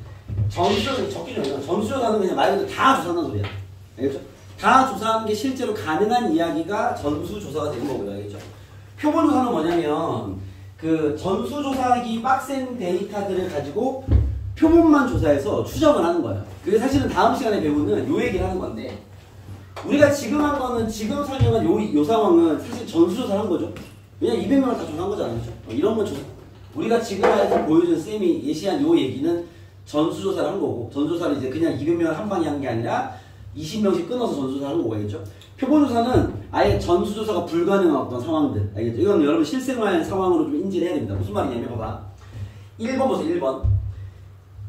전수조사 적기 전에 전수조사는 그냥 말 그대로 다 조사하는 소리야. 알겠죠? 다 조사하는 게 실제로 가능한 이야기가 전수조사가 되는 거고요. 알겠죠? 표본조사는 뭐냐면 전수조사하기 빡센 데이터들을 가지고 표본만 조사해서 추정을 하는 거예요. 그게 사실은 다음 시간에 배우는 요 얘기를 하는 건데, 우리가 지금 한 거는, 지금 설명한 요 상황은 사실 전수조사를 한 거죠. 왜냐면 200명을 다 조사한 거잖아요. 그렇죠? 이런 건 조사. 우리가 지금 보여준 쌤이 예시한 요 얘기는 전수조사를 한 거고, 전수조사를 이제 그냥 200명을 한 방에 한 게 아니라 20명씩 끊어서 전수조사를 한 거고. 알겠죠? 표본조사는 아예 전수조사가 불가능한 어떤 상황들. 알겠죠? 이건 여러분 실생활 상황으로 좀 인지를 해야 됩니다. 무슨 말이냐면, 봐봐. 1번 보세요. 1번.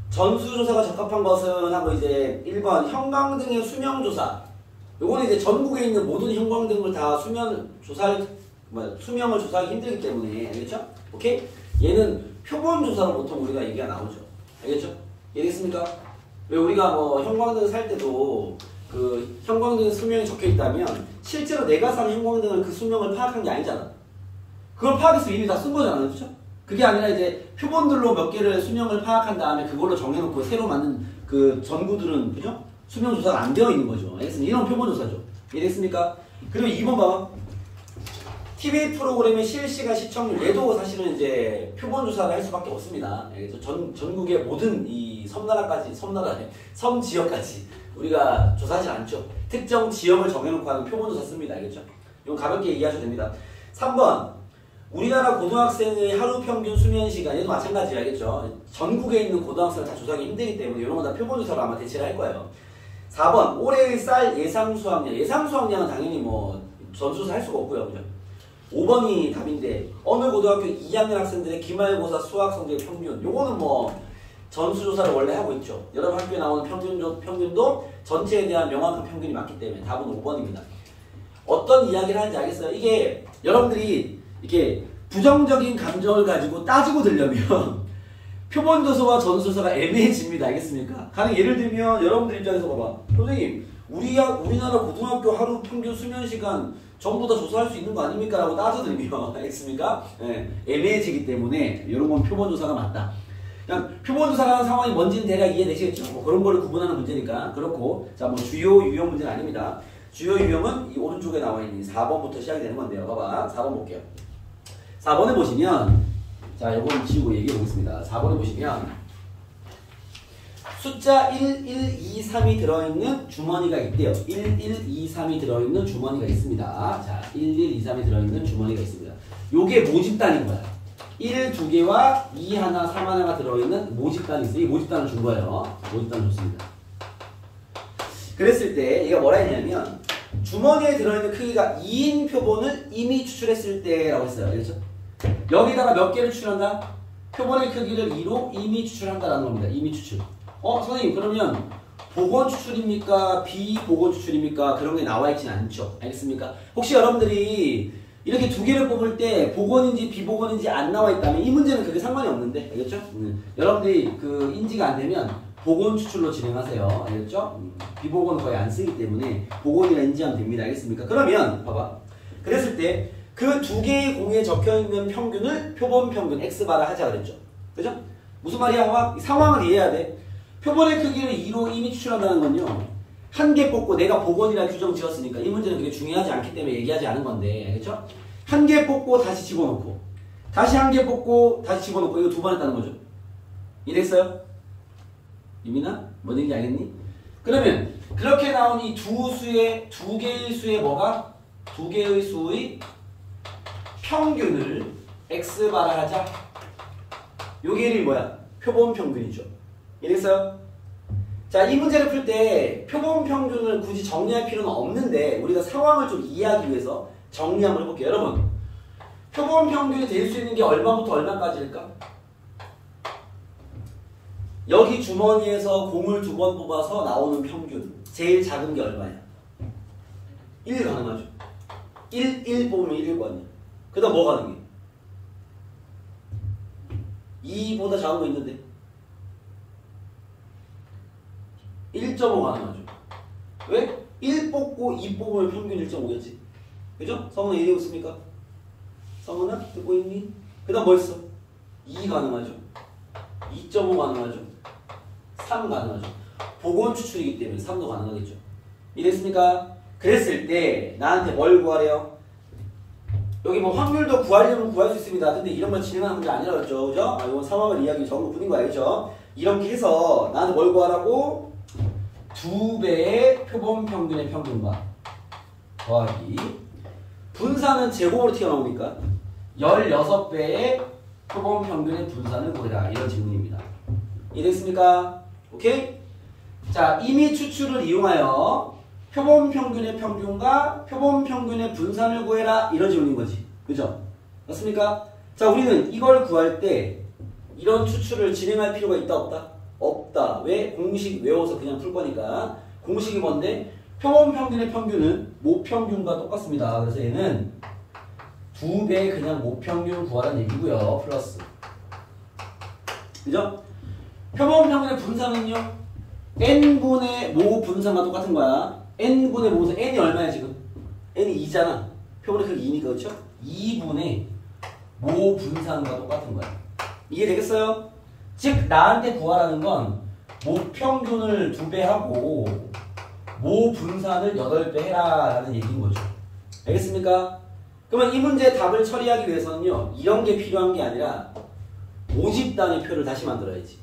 전수조사가 적합한 것은 하고 이제 1번 형광등의 수명조사. 요거는 이제 전국에 있는 모든 형광등을 다 수명을 조사하기 힘들기 때문에. 알겠죠? 오케이? 얘는 표본조사로 보통 우리가 얘기가 나오죠. 알겠죠? 이해됐습니까? 왜 우리가 뭐 형광등 살 때도 형광등 수명이 적혀 있다면 실제로 내가 산 형광등은 그 수명을 파악한 게 아니잖아. 그걸 파악해서 이미 다 쓴 거잖아요. 그렇죠? 그게 아니라 이제 표본들로 몇 개를 수명을 파악한 다음에 그걸로 정해놓고 새로 만든 그 전구들은 그죠? 수명 조사가 안 되어 있는 거죠. 알겠습니까? 이런 표본 조사죠. 이해됐습니까? 그리고 2번 봐봐. TV 프로그램의 실시간 시청률, 얘도 사실은 이제 표본 조사를 할 수밖에 없습니다. 그래서 전국의 모든 이 섬나라까지, 섬 지역까지 우리가 조사하지 않죠. 특정 지역을 정해놓고 하는 표본 조사 씁니다. 알겠죠? 이건 가볍게 이해하셔도 됩니다. 3번. 우리나라 고등학생의 하루 평균 수면 시간, 얘도 마찬가지예요. 알겠죠? 전국에 있는 고등학생을 다 조사하기 힘들기 때문에 이런 건 다 표본 조사로 아마 대체를 할 거예요. 4번. 올해의 쌀 예상 수확량. 예상 수확량은 당연히 뭐 전수조사 할 수가 없고요. 그죠? 5번이 답인데 어느 고등학교 2학년 학생들의 기말고사 수학 성적 평균. 요거는 뭐 전수조사를 원래 하고 있죠. 여러 학교에 나오는 평균도 전체에 대한 명확한 평균이 맞기 때문에 답은 5번입니다. 어떤 이야기를 하는지 알겠어요? 이게 여러분들이 이렇게 부정적인 감정을 가지고 따지고 들려면 표본조사와 전수조사가 애매해집니다. 알겠습니까? 가령 예를 들면 여러분들 입장에서 봐봐. 선생님, 우리나라 고등학교 하루 평균 수면시간 전부 다 조사할 수 있는 거 아닙니까? 라고 따져들면 알겠습니까? 네, 애매해지기 때문에 이런 건 표본조사가 맞다. 그냥 표본조사라는 상황이 뭔지는 대략 이해되시겠죠? 뭐 그런 거를 구분하는 문제니까 그렇고, 자, 뭐 주요 유형 문제는 아닙니다. 주요 유형은 이 오른쪽에 나와 있는 4번부터 시작이 되는 건데요. 봐봐. 4번 볼게요. 4번에 보시면, 자, 요건 지우고 얘기해 보겠습니다. 4번에 보시면 숫자 1, 1, 2, 3이 들어있는 주머니가 있대요. 1, 1, 2, 3이 들어있는 주머니가 있습니다. 자, 1, 1, 2, 3이 들어있는 주머니가 있습니다. 요게 모집단인 거야. 1, 2개와 2 하나, 3 하나가 들어있는 모집단이 있어요. 이 모집단을 준 거예요. 모집단을 줬습니다. 그랬을 때 얘가 뭐라 했냐면 주머니에 들어있는 크기가 2인 표본을 이미 추출했을 때라고 했어요. 알겠죠? 여기다가 몇 개를 추출한다? 표본의 크기를 2로 이미 추출한다라는 겁니다. 이미 추출. 선생님, 그러면 복원 추출입니까? 비복원 추출입니까? 그런 게 나와 있진 않죠. 알겠습니까? 혹시 여러분들이 이렇게 두 개를 뽑을 때 복원인지 비복원인지 안 나와 있다면 이 문제는 그게 상관이 없는데, 알겠죠? 여러분들이 그 인지가 안 되면 복원 추출로 진행하세요. 알겠죠? 비복원 거의 안 쓰기 때문에 복원이라 인지하면 됩니다. 알겠습니까? 그러면 봐봐. 그랬을 때 그 두 개의 공에 적혀있는 평균을 표본 평균 X바라 하자 그랬죠. 그죠? 무슨 말이야? 상황을 이해해야 돼. 표본의 크기를 2로 이미 추출한다는 건요, 한 개 뽑고 내가 복원이라 규정 지었으니까 이 문제는 그게 중요하지 않기 때문에 얘기하지 않은 건데, 알겠죠? 한 개 뽑고 다시 집어넣고, 다시 한 개 뽑고 다시 집어넣고, 이거 두 번 했다는 거죠. 이해됐어요? 유민아? 뭔 얘기인지 알겠니? 그러면 그렇게 나온 이 두 개의 수의 뭐가? 두 개의 수의 평균을 X바라 하자. 요게 이름이 뭐야? 표본 평균이죠. 이해됐어요? 자, 이 문제를 풀 때 표본 평균을 굳이 정리할 필요는 없는데 우리가 상황을 좀 이해하기 위해서 정리 한번 해볼게요. 여러분, 표본 평균이 될 수 있는 게 얼마부터 얼마까지일까? 여기 주머니에서 공을 2번 뽑아서 나오는 평균, 제일 작은 게 얼마야? 1 가능하죠. 1 뽑으면 1일 거 아니야. 그 다음 뭐 가능해? 2보다 작은 거 있는데 1.5 가능하죠. 왜? 1 뽑고 2 뽑으면 평균 1.5겠지. 그죠? 성은아 이해되고 있습니까? 성은아 듣고 있니? 그 다음 뭐 있어? 2 가능하죠. 2.5 가능하죠. 3 가능하죠. 복원 추출이기 때문에 3도 가능하겠죠. 이랬습니까? 그랬을 때 나한테 뭘 구하래요? 여기 뭐 확률도 구하려면 구할 수 있습니다. 근데 이런 걸 진행하는 문제 아니라고 했죠. 그죠? 이건 상황을 이야기 적은 것 뿐인 거 알죠? 이렇게 해서 나한테 뭘 구하라고? 2배의 표본 평균의 평균과 더하기 분산은 제곱으로 튀어나오니까 16배의 표본 평균의 분산을 구해라. 이런 질문입니다. 이해됐습니까? 오케이? 자, 이미 추출을 이용하여 표본 평균의 평균과 표본 평균의 분산을 구해라. 이런 질문인 거지. 그죠? 맞습니까? 자, 우리는 이걸 구할 때 이런 추출을 진행할 필요가 있다 없다? 없다. 왜? 공식 외워서 그냥 풀 거니까. 공식이 뭔데? 표본 평균의 평균은 모평균과 똑같습니다. 그래서 얘는 2배 그냥 모평균 구하라는 얘기고요. 플러스. 그죠? 표본 평균의 분산은요? n분의 모 분산과 똑같은 거야. n분의 모 분산. n이 얼마야 지금? n이 2잖아. 표본의 크기 2니까 그렇죠? 2분의 모 분산과 똑같은 거야. 이해되겠어요? 즉 나한테 구하라는 건 모평균을 2배 하고 모분산을 8배 해라 라는 얘기인 거죠. 알겠습니까? 그러면 이 문제 답을 처리하기 위해서는요, 이런 게 필요한 게 아니라 모집단의 표를 다시 만들어야지.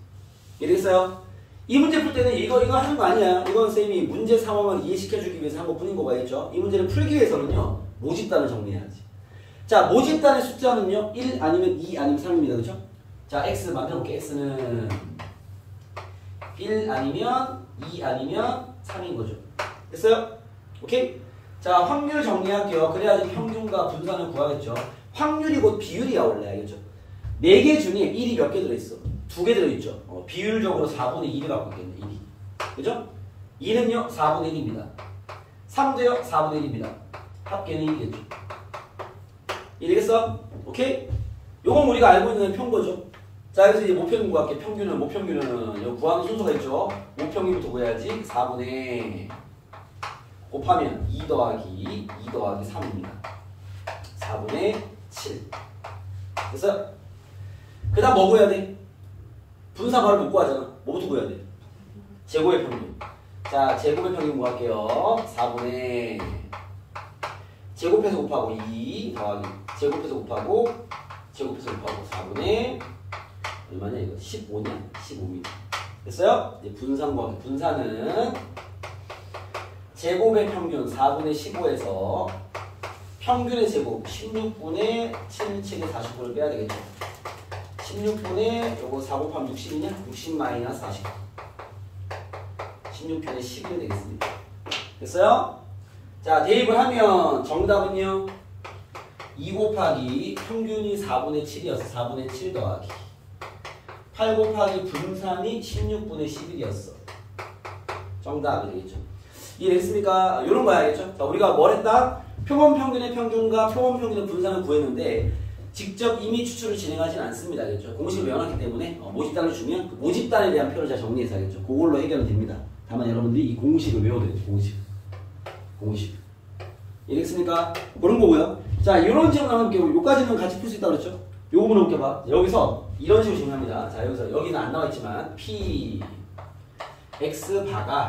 이해됐어요? 이 문제 풀 때는 이거 하는 거 아니야. 이건 쌤이 문제 상황을 이해시켜주기 위해서 한 거 뿐인 거가 있죠. 이 문제를 풀기 위해서는요, 모집단을 정리해야지. 자, 모집단의 숫자는요, 1 아니면 2 아니면 3입니다. 그죠? 자, x 만들어볼게. x는 1 아니면 2 아니면 3인 거죠. 됐어요? 오케이? 자, 확률 정리할게요. 그래야지 평균과 분산을 구하겠죠. 확률이 곧 비율이야, 원래. 알겠죠? 4개 중에 1이 몇 개 들어있어? 2개 들어있죠. 비율적으로 4분의 1을 갖고 있겠네, 1이. 그죠? 2는요, 4분의 1입니다. 3도요, 4분의 1입니다. 합계는 1이겠죠. 이해되겠어? 오케이? 요건 우리가 알고 있는 평거죠. 자, 여기서 이제 모평균 구할게. 모평균은 여기 구하는 순서가 있죠. 모평균부터 구해야지. 4분의 곱하면 2 더하기 3입니다. 4분의 7. 됐어요? 그 다음 뭐 구해야 돼? 분사 바로 못 구하잖아. 뭐부터 구해야 돼? 제곱의 평균. 자, 제곱의 평균 구할게요. 4분의 제곱해서 곱하고 2 더하기 제곱해서 곱하고 4분의 얼마냐 이거? 15냐? 15mm. 됐어요? 이제 분산 구하기. 분산은 제곱의 평균 4분의 15에서 평균의 제곱 16분의 7의 49를 빼야 되겠죠. 16분의 요거 4 곱하면 60이냐? 60 마이너스 49. 16분의 11이 되겠습니다. 됐어요? 자, 대입을 하면 정답은요. 2 곱하기 평균이 4분의 7이었어. 4분의 7 더하기 8 곱하기 분산이 16분의 11이었어. 정답이 되겠죠. 이해됐습니까? 이런 거 알겠죠? 자, 우리가 뭘 했다? 표본 평균의 평균과 표본 평균의 분산을 구했는데 직접 이미 추출을 진행하지는 않습니다. 알겠죠? 공식을 외워놨기 때문에 모집단을 주면 그 모집단에 대한 표를 잘 정리해서 하겠죠. 그걸로 해결은 됩니다. 다만 여러분들이 이 공식을 외워야 돼요. 공식. 이해됐습니까? 그런 거고요. 자, 이런 질문 한번 볼게요. 요까지는 같이 풀 수 있다고 그랬죠? 요 부분 한번 볼게봐. 여기서 이런 식으로 질문합니다. 자, 여기는 안 나와있지만 P X 바가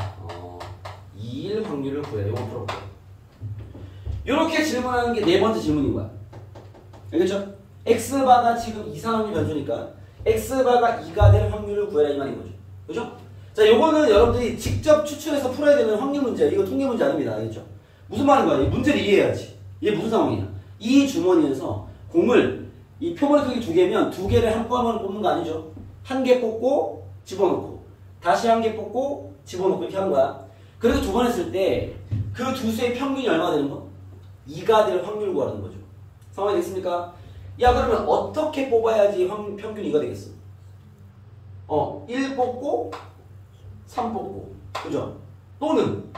2일 확률을 구해. 요거 풀어볼게요. 요렇게 질문하는 게 네 번째 질문인 거야. 알겠죠? X바가 지금 이상확률 변수니까 X바가 2가 될 확률을 구해라 이 말인 거죠. 그죠? 자, 요거는 여러분들이 직접 추출해서 풀어야 되는 확률 문제야. 이거 통계 문제 아닙니다. 알겠죠? 무슨 말인 거야? 이 문제를 이해해야지. 이게 무슨 상황이야? 이 주머니에서 공을 이 표본 크기 2개면 2개를 한꺼번에 뽑는 거 아니죠? 1개 뽑고 집어넣고 다시 1개 뽑고 집어넣고 이렇게 하는 거야. 그래서 2번 했을 때 그 두 수의 평균이 얼마가 되는 거? 2가 될 확률을 구하는 거죠. 상황이 됐습니까? 야, 그러면 어떻게 뽑아야지 평균 2가 되겠어? 1 뽑고 3 뽑고 그죠? 또는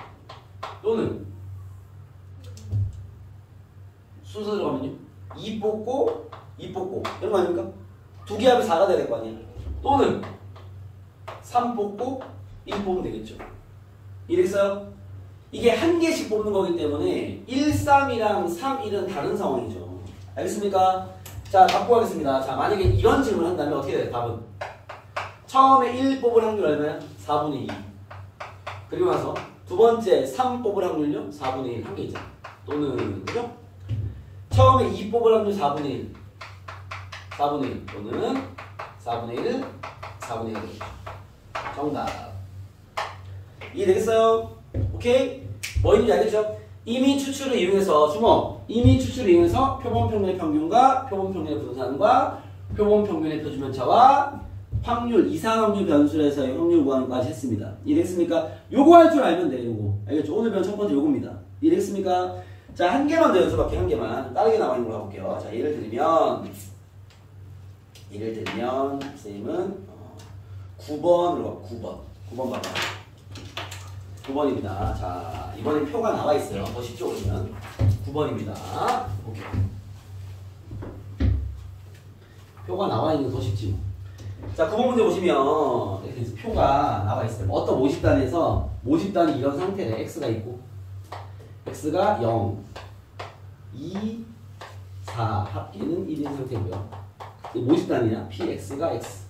순서 들어가면요 2 뽑고 이런 거 아닙니까? 2개 합이 4가 돼야 될 거 아니야. 또는 3 뽑고 1 뽑으면 되겠죠. 이랬어요? 이게 한 개씩 뽑는 거기 때문에 1, 3이랑 3, 1은 다른 상황이죠. 알겠습니까? 자, 바꾸고 하겠습니다. 자, 만약에 이런 질문을 한다면 어떻게 돼요? 답은 처음에 1 뽑을 확률 얼마야? 4분의 2. 그리고 나서 두 번째 3 뽑을 확률요? 4분의 1 한 개 있잖아. 또는 그죠? 처음에 2 뽑을 확률 4분의 1 또는 4분의 1 되겠죠. 정답. 이해되겠어요? 오케이? 뭐 있는지 알겠죠? 이미 추출을 이용해서 표본 평균의 평균과 표본 평균의 분산과 표본 평균의 표준편차와 확률, 이상확률 변수에서의 확률 구하는 것까지 했습니다. 이해됐습니까? 요거 할 줄 알면 돼요. 요거. 알겠죠? 오늘 배운 첫 번째 요겁니다. 이해됐습니까? 자, 한 개만 더 연습할게요. 한 개만. 다르게 나와 있는 걸로 해볼게요. 자, 예를 들면 선생님은 9번으로 9번 봐봐. 9번입니다. 자, 이번에 표가 나와 있어요. 더 쉽죠, 그러면. 9번입니다. 오케이. 표가 나와 있는 거 더 쉽지 뭐. 자, 9번 문제 보시면 이렇게 표가 나와 있어요. 어떤 모집단이 이런 상태래. x가 있고 x가 0, 2, 4 합계는 1인 상태고요. 모집단이냐? px가 x.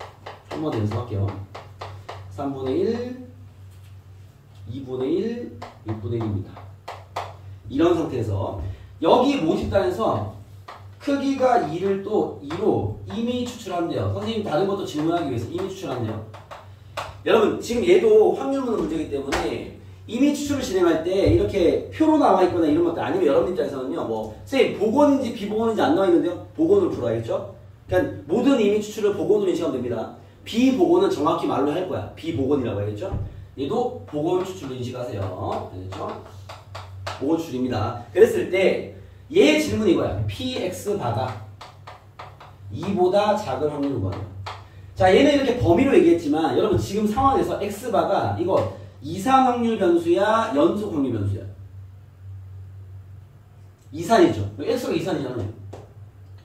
3번 연습할게요. 3분의 1, 2분의 1, 6분의 1입니다. 이런 상태에서 여기 모집단에서 크기가 2를 또 2로 이미 추출한대요. 선생님 다른 것도 질문하기 위해서 이미 추출한대요. 여러분 지금 얘도 확률 묻는 문제이기 때문에 이미 추출을 진행할 때 이렇게 표로 나와 있거나 이런 것들 아니면 여러분 입장에서는요 뭐 쌤 복원인지 비복원인지 안 나와 있는데요 복원으로 풀어야겠죠. 그러니까 모든 이미 추출을 복원으로 인식하면 됩니다. 비복원은 정확히 말로 할 거야. 비복원이라고 해야겠죠. 얘도 복원 추출로 인식하세요. 알겠죠? 복원 추출입니다. 그랬을 때 얘 질문이 이거야. px바가 2보다 작은 확률을 구하는. 자 얘는 이렇게 범위로 얘기했지만 여러분 지금 상황에서 x바가 이거 이산 확률 변수야 연속 확률 변수야? 이산이죠. x가 이산이잖아요.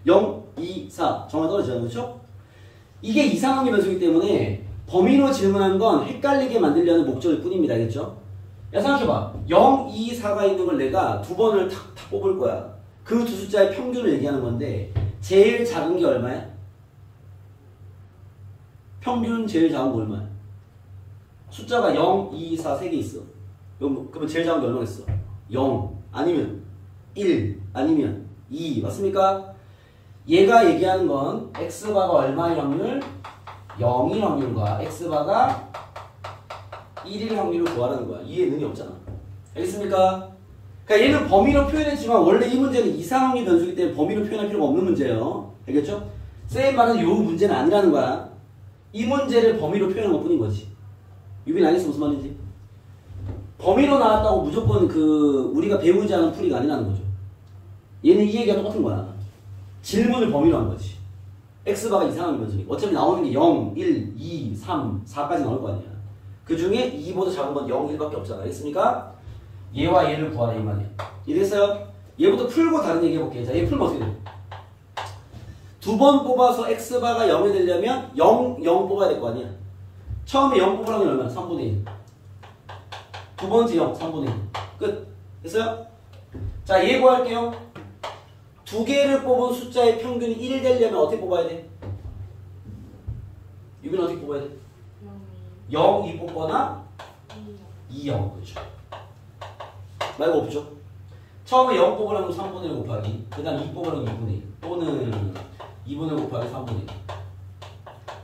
0, 2, 4 정말 떨어지잖아요. 그렇죠? 이게 이산 확률 변수이기 때문에 범위로 질문한 건 헷갈리게 만들려는 목적일 뿐입니다. 알겠죠? 야 생각해봐. 0, 2, 4가 있는 걸 내가 두 번을 탁 뽑을 거야. 그 두 숫자의 평균을 얘기하는 건데 제일 작은 게 얼마야? 평균 제일 작은 거 얼마야? 숫자가 0, 2, 4, 3개 있어. 그러면 제일 작은 게 얼마겠어? 0 아니면 1 아니면 2 맞습니까? 얘가 얘기하는 건 x바가 얼마의 확률? 0일 확률과 x바가 1일 확률을 구하라는 거야. 이해 능이 없잖아. 알겠습니까? 그러니까 얘는 범위로 표현했지만 원래 이 문제는 이상 확률 변수이기 때문에 범위로 표현할 필요가 없는 문제예요. 알겠죠? 쌤 말은 이 문제는 아니라는 거야. 이 문제를 범위로 표현한 것 뿐인 거지. 유빈 알겠어 무슨 말인지? 범위로 나왔다고 무조건 우리가 배우지 않은 풀이가 아니라는 거죠. 얘는 이 얘기가 똑같은 거야. 질문을 범위로 한 거지. x바가 이상한 변수니까. 어차피 나오는 게 0, 1, 2, 3, 4까지 나올 거 아니야. 그 중에 2보다 작은 건 0, 1밖에 없잖아. 알겠습니까? 얘와 얘를 구하라 이 말이야. 이해됐어요? 얘부터 풀고 다른 얘기 해볼게요. 자, 얘 풀면 어떻게 돼? 두 번 뽑아서 x바가 0이 되려면 0, 0 뽑아야 될 거 아니야. 처음에 0 뽑으라면 얼마야? 3분의 1. 두 번째 0, 3분의 1. 끝. 됐어요? 자, 얘 구할게요. 두 개를 뽑은 숫자의 평균이 1 되려면 어떻게 뽑아야 돼? 유빈 어떻게 뽑아야 돼? 0, 2 뽑거나 2, 0. 그렇죠. 말고 없죠. 처음에 0 뽑으라면 3분의 1 곱하기 그 다음 2 뽑으라면 2분의 1 또는 2분의 1 곱하기 3분의 1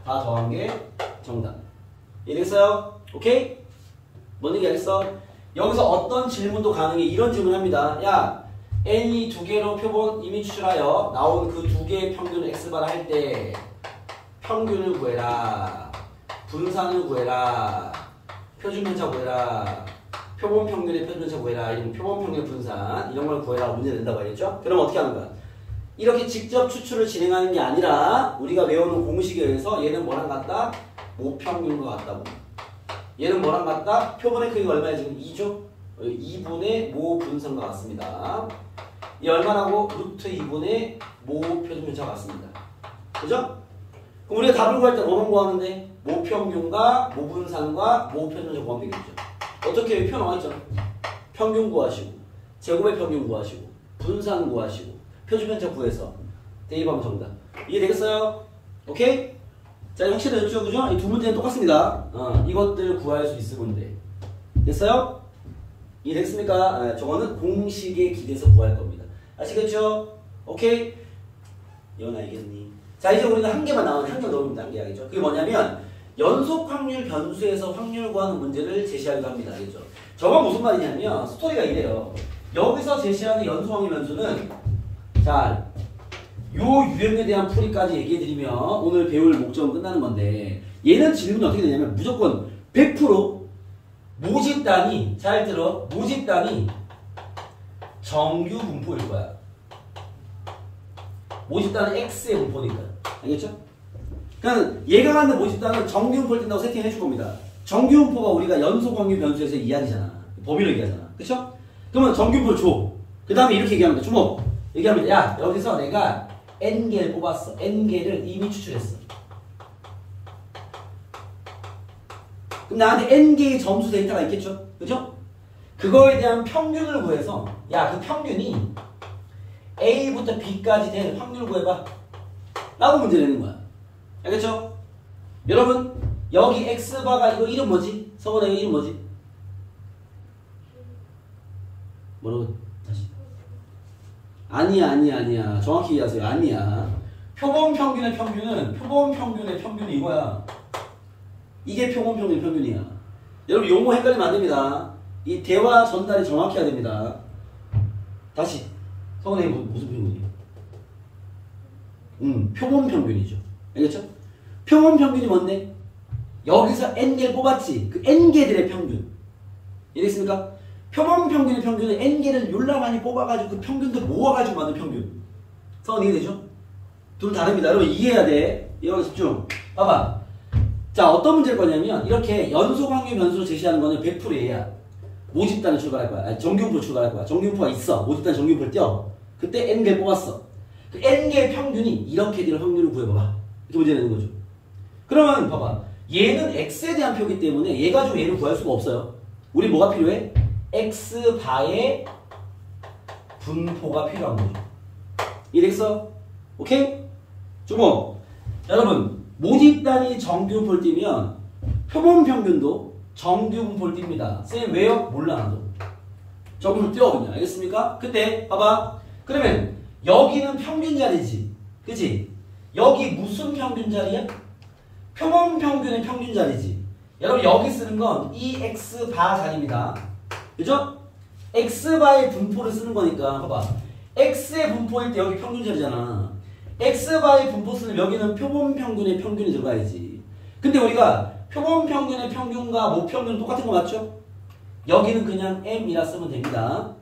다 더한 게 정답. 이해됐어요? 오케이? 뭔 얘기 알겠어? 여기서 어떤 질문도 가능해. 이런 질문 합니다. 야 n이 두 개로 표본 이미 추출하여 나온 그 두 개의 평균을 x바라 할 때 평균을 구해라. 분산을 구해라. 표준편차 구해라. 표본 평균의 표준편차 구해라. 이런 표본 평균의 분산 이런 걸 구해라. 문제 낸다고 하겠죠? 그럼 어떻게 하는 거야? 이렇게 직접 추출을 진행하는 게 아니라 우리가 외우는 공식에 의해서 얘는 뭐랑 같다? 모평균과 같다고. 얘는 뭐랑 같다? 표본의 크기가 얼마야 지금? 2죠? 2분의 모 분산과 같습니다. 이 얼마라고? 루트 2분의 모 표준편차가 같습니다. 그죠? 그럼 우리가 답을 구할 때 뭐만 구하는데? 모평균과 모분산과 모표준편차 구하면 되겠죠. 어떻게 여기 표 나와있잖아. 평균 구하시고 제곱의 평균 구하시고 분산 구하시고 표준편차 구해서 대입하면 정답. 이해되겠어요? 오케이? 자 확실해졌죠? 그죠? 이 두 문제는 똑같습니다. 이것들 구할 수 있으면 돼. 됐어요? 이해됐습니까? 저거는 공식에 기대서 구할 겁니다. 아시겠죠? 오케이? 이건 알겠니? 자 이제 우리는 한 개만 나오는 한 개 넣으면 단계하겠죠. 그게 뭐냐면 연속 확률 변수에서 확률 구하는 문제를 제시하기도 합니다. 알겠죠? 저건 무슨 말이냐면 스토리가 이래요. 여기서 제시하는 연속 확률 변수는 자, 요 유형에 대한 풀이까지 얘기해드리면 오늘 배울 목적은 끝나는 건데 얘는 질문이 어떻게 되냐면 무조건 100% 모집단이 잘 들어 모집단이 정규 분포일 거야. 모집단은 X의 분포니까. 알겠죠? 그러니까 얘가 갖는 모집단은 정규 분포를 뜬다고 세팅해 줄 겁니다. 정규 분포가 우리가 연속 확률 변수에서 이야기잖아. 범위로 얘기하잖아. 그쵸? 그러면 정규 분포를 줘. 그 다음에 이렇게 얘기하면 돼. 주목. 얘기하면 돼. 야 여기서 내가 N개를 뽑았어. N개를 이미 추출했어. 그럼 나한테 N개의 점수 데이터가 있겠죠? 그죠? 그거에 대한 평균을 구해서 야 그 평균이 A부터 B까지 된 확률 구해봐 라고 문제 내는 거야. 알겠죠? 여러분 여기 x바가 이거 이름 뭐지? 성원아 이거 이름 뭐지? 뭐라고? 다시. 아니야. 정확히 이해하세요. 아니야. 표본 평균의 평균은 이거야. 이게 표본 평균의 평균이야. 여러분 용어 헷갈리면 안 됩니다. 이 대화 전달이 정확해야 됩니다. 다시. 성원아 이거 무슨 평균이야? 표본 평균이죠. 알겠죠? 표본 평균이 뭔데? 여기서 n개를 뽑았지. 그 n개들의 평균. 이해됐습니까? 표본 평균의 평균은 n개를 졸라 많이 뽑아가지고 그 평균도 모아가지고 만든 평균. 성원 이해되죠? 둘 다릅니다. 여러분 이해해야 돼. 여기 집중. 봐봐. 자 어떤 문제일 거냐면 이렇게 연속 확률 변수로 제시하는 거는 100%A야. 모집단을 출발할 거야. 아니, 정규분포를 출발할 거야. 정규분포가 있어. 모집단 정규분포를 띄워. 그때 n개를 뽑았어. 그 n개의 평균이 이렇게 될 확률을 구해봐봐. 이렇게 문제 내는 거죠. 그러면 봐봐. 얘는 x에 대한 표기 때문에 얘 가지고 얘를 구할 수가 없어요. 우리 뭐가 필요해? x바의 분포가 필요한 거죠. 이해됐어? 오케이? 주목! 여러분 모집단이 정규분포를 띄면 표본 평균도 정규분포를 띱니다. 쌤 왜요? 몰라 나도. 정규분포 띄워 그냥. 알겠습니까? 그때 봐봐. 그러면 여기는 평균 자리지. 그치? 여기 무슨 평균 자리야? 표본 평균의 평균 자리지. 여러분 여기 쓰는 건 이 x바 자리입니다. 그죠? x바의 분포를 쓰는 거니까 봐봐. x의 분포일 때 여기 평균 자리잖아. x바의 분포 쓰는 여기는 표본 평균의 평균이 들어가야지. 근데 우리가 표본 평균의 평균과 모평균은 똑같은 거 맞죠? 여기는 그냥 m이라 쓰면 됩니다.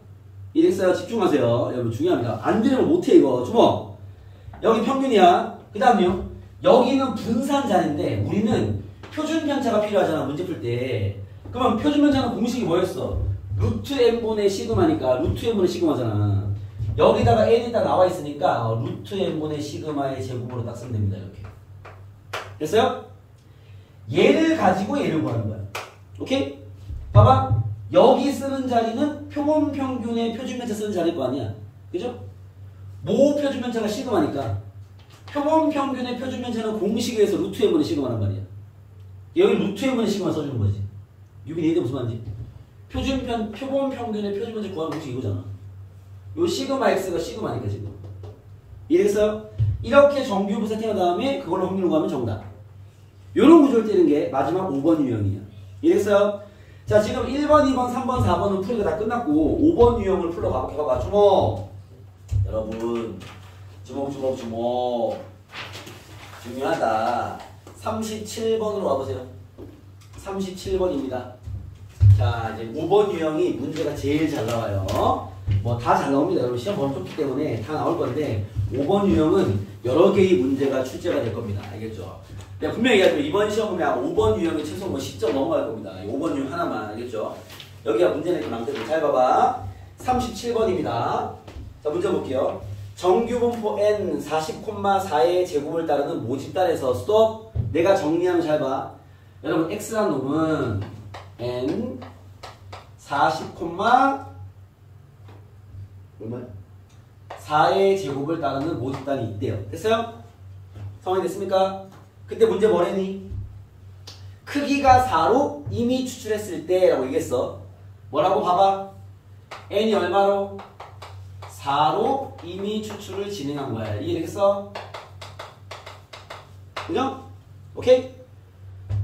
이랬어요. 집중하세요. 여러분 중요합니다. 안 되면 못해 이거. 주목. 여기 평균이야. 그 다음요. 여기는 분산 자리인데 우리는 표준 편차가 필요하잖아. 문제 풀 때. 그러면 표준 편차는 공식이 뭐였어? 루트 n분의 시그마니까 루트 n분의 시그마잖아. 여기다가 n이 딱 나와 있으니까 루트 n분의 시그마의 제곱으로 딱 쓰면 됩니다. 이렇게. 됐어요? 얘를 가지고 얘를 구하는 거야. 오케이? 봐봐. 여기 쓰는 자리는 표본 평균의 표준 편차 쓰는 자리일 거 아니야. 그죠? 모 표준 편차가 시그마니까 표본 평균의 표준 편차는 공식에서 루트 n분의 시그마란 말이야. 여기 루트 n분의 시그마 써주는 거지. 유빈이 이게 무슨 말인지? 표본 평균의 표준 편차 구하는 공식 이거잖아. 요 시그마 x가 시그마니까 지금. 이해됐어요? 이렇게 정규분 세팅한 다음에 그걸로 확률을 구하면 정답. 요런 구조를 띄는 게 마지막 5번 유형이야. 이해됐어요? 자 지금 1번, 2번, 3번, 4번은 풀이가 다 끝났고 5번 유형을 풀러 가볼게. 봐봐. 주목! 여러분 주목 중요하다. 37번으로 와보세요. 37번입니다. 자 이제 5번 유형이 문제가 제일 잘 나와요. 뭐 다 잘 나옵니다. 여러분 시험 번쩍기 때문에 다 나올 건데 5번 유형은 여러 개의 문제가 출제가 될 겁니다. 알겠죠? 내가 분명히 얘기하지만 이번 시험 보면 5번 유형이 최소 뭐 10점 넘어갈 겁니다. 5번 유형 하나만. 알겠죠? 여기가 문제 내기 많거든요. 잘 봐봐. 37번입니다. 자 문제 볼게요. 정규분포 n 40,4의 제곱을 따르는 모집단에서 스톱. 내가 정리하면 잘 봐. 여러분 x란 놈은 n 40, 얼마야? 4의 제곱을 따르는 모집단이 있대요. 됐어요? 상황이 됐습니까? 그때 문제 뭐랬니? 크기가 4로 이미 추출했을 때 라고 얘기했어. 뭐라고 봐봐. n이 얼마로? 4로 이미 추출을 진행한 거야. 이해되겠어? 그죠? 오케이?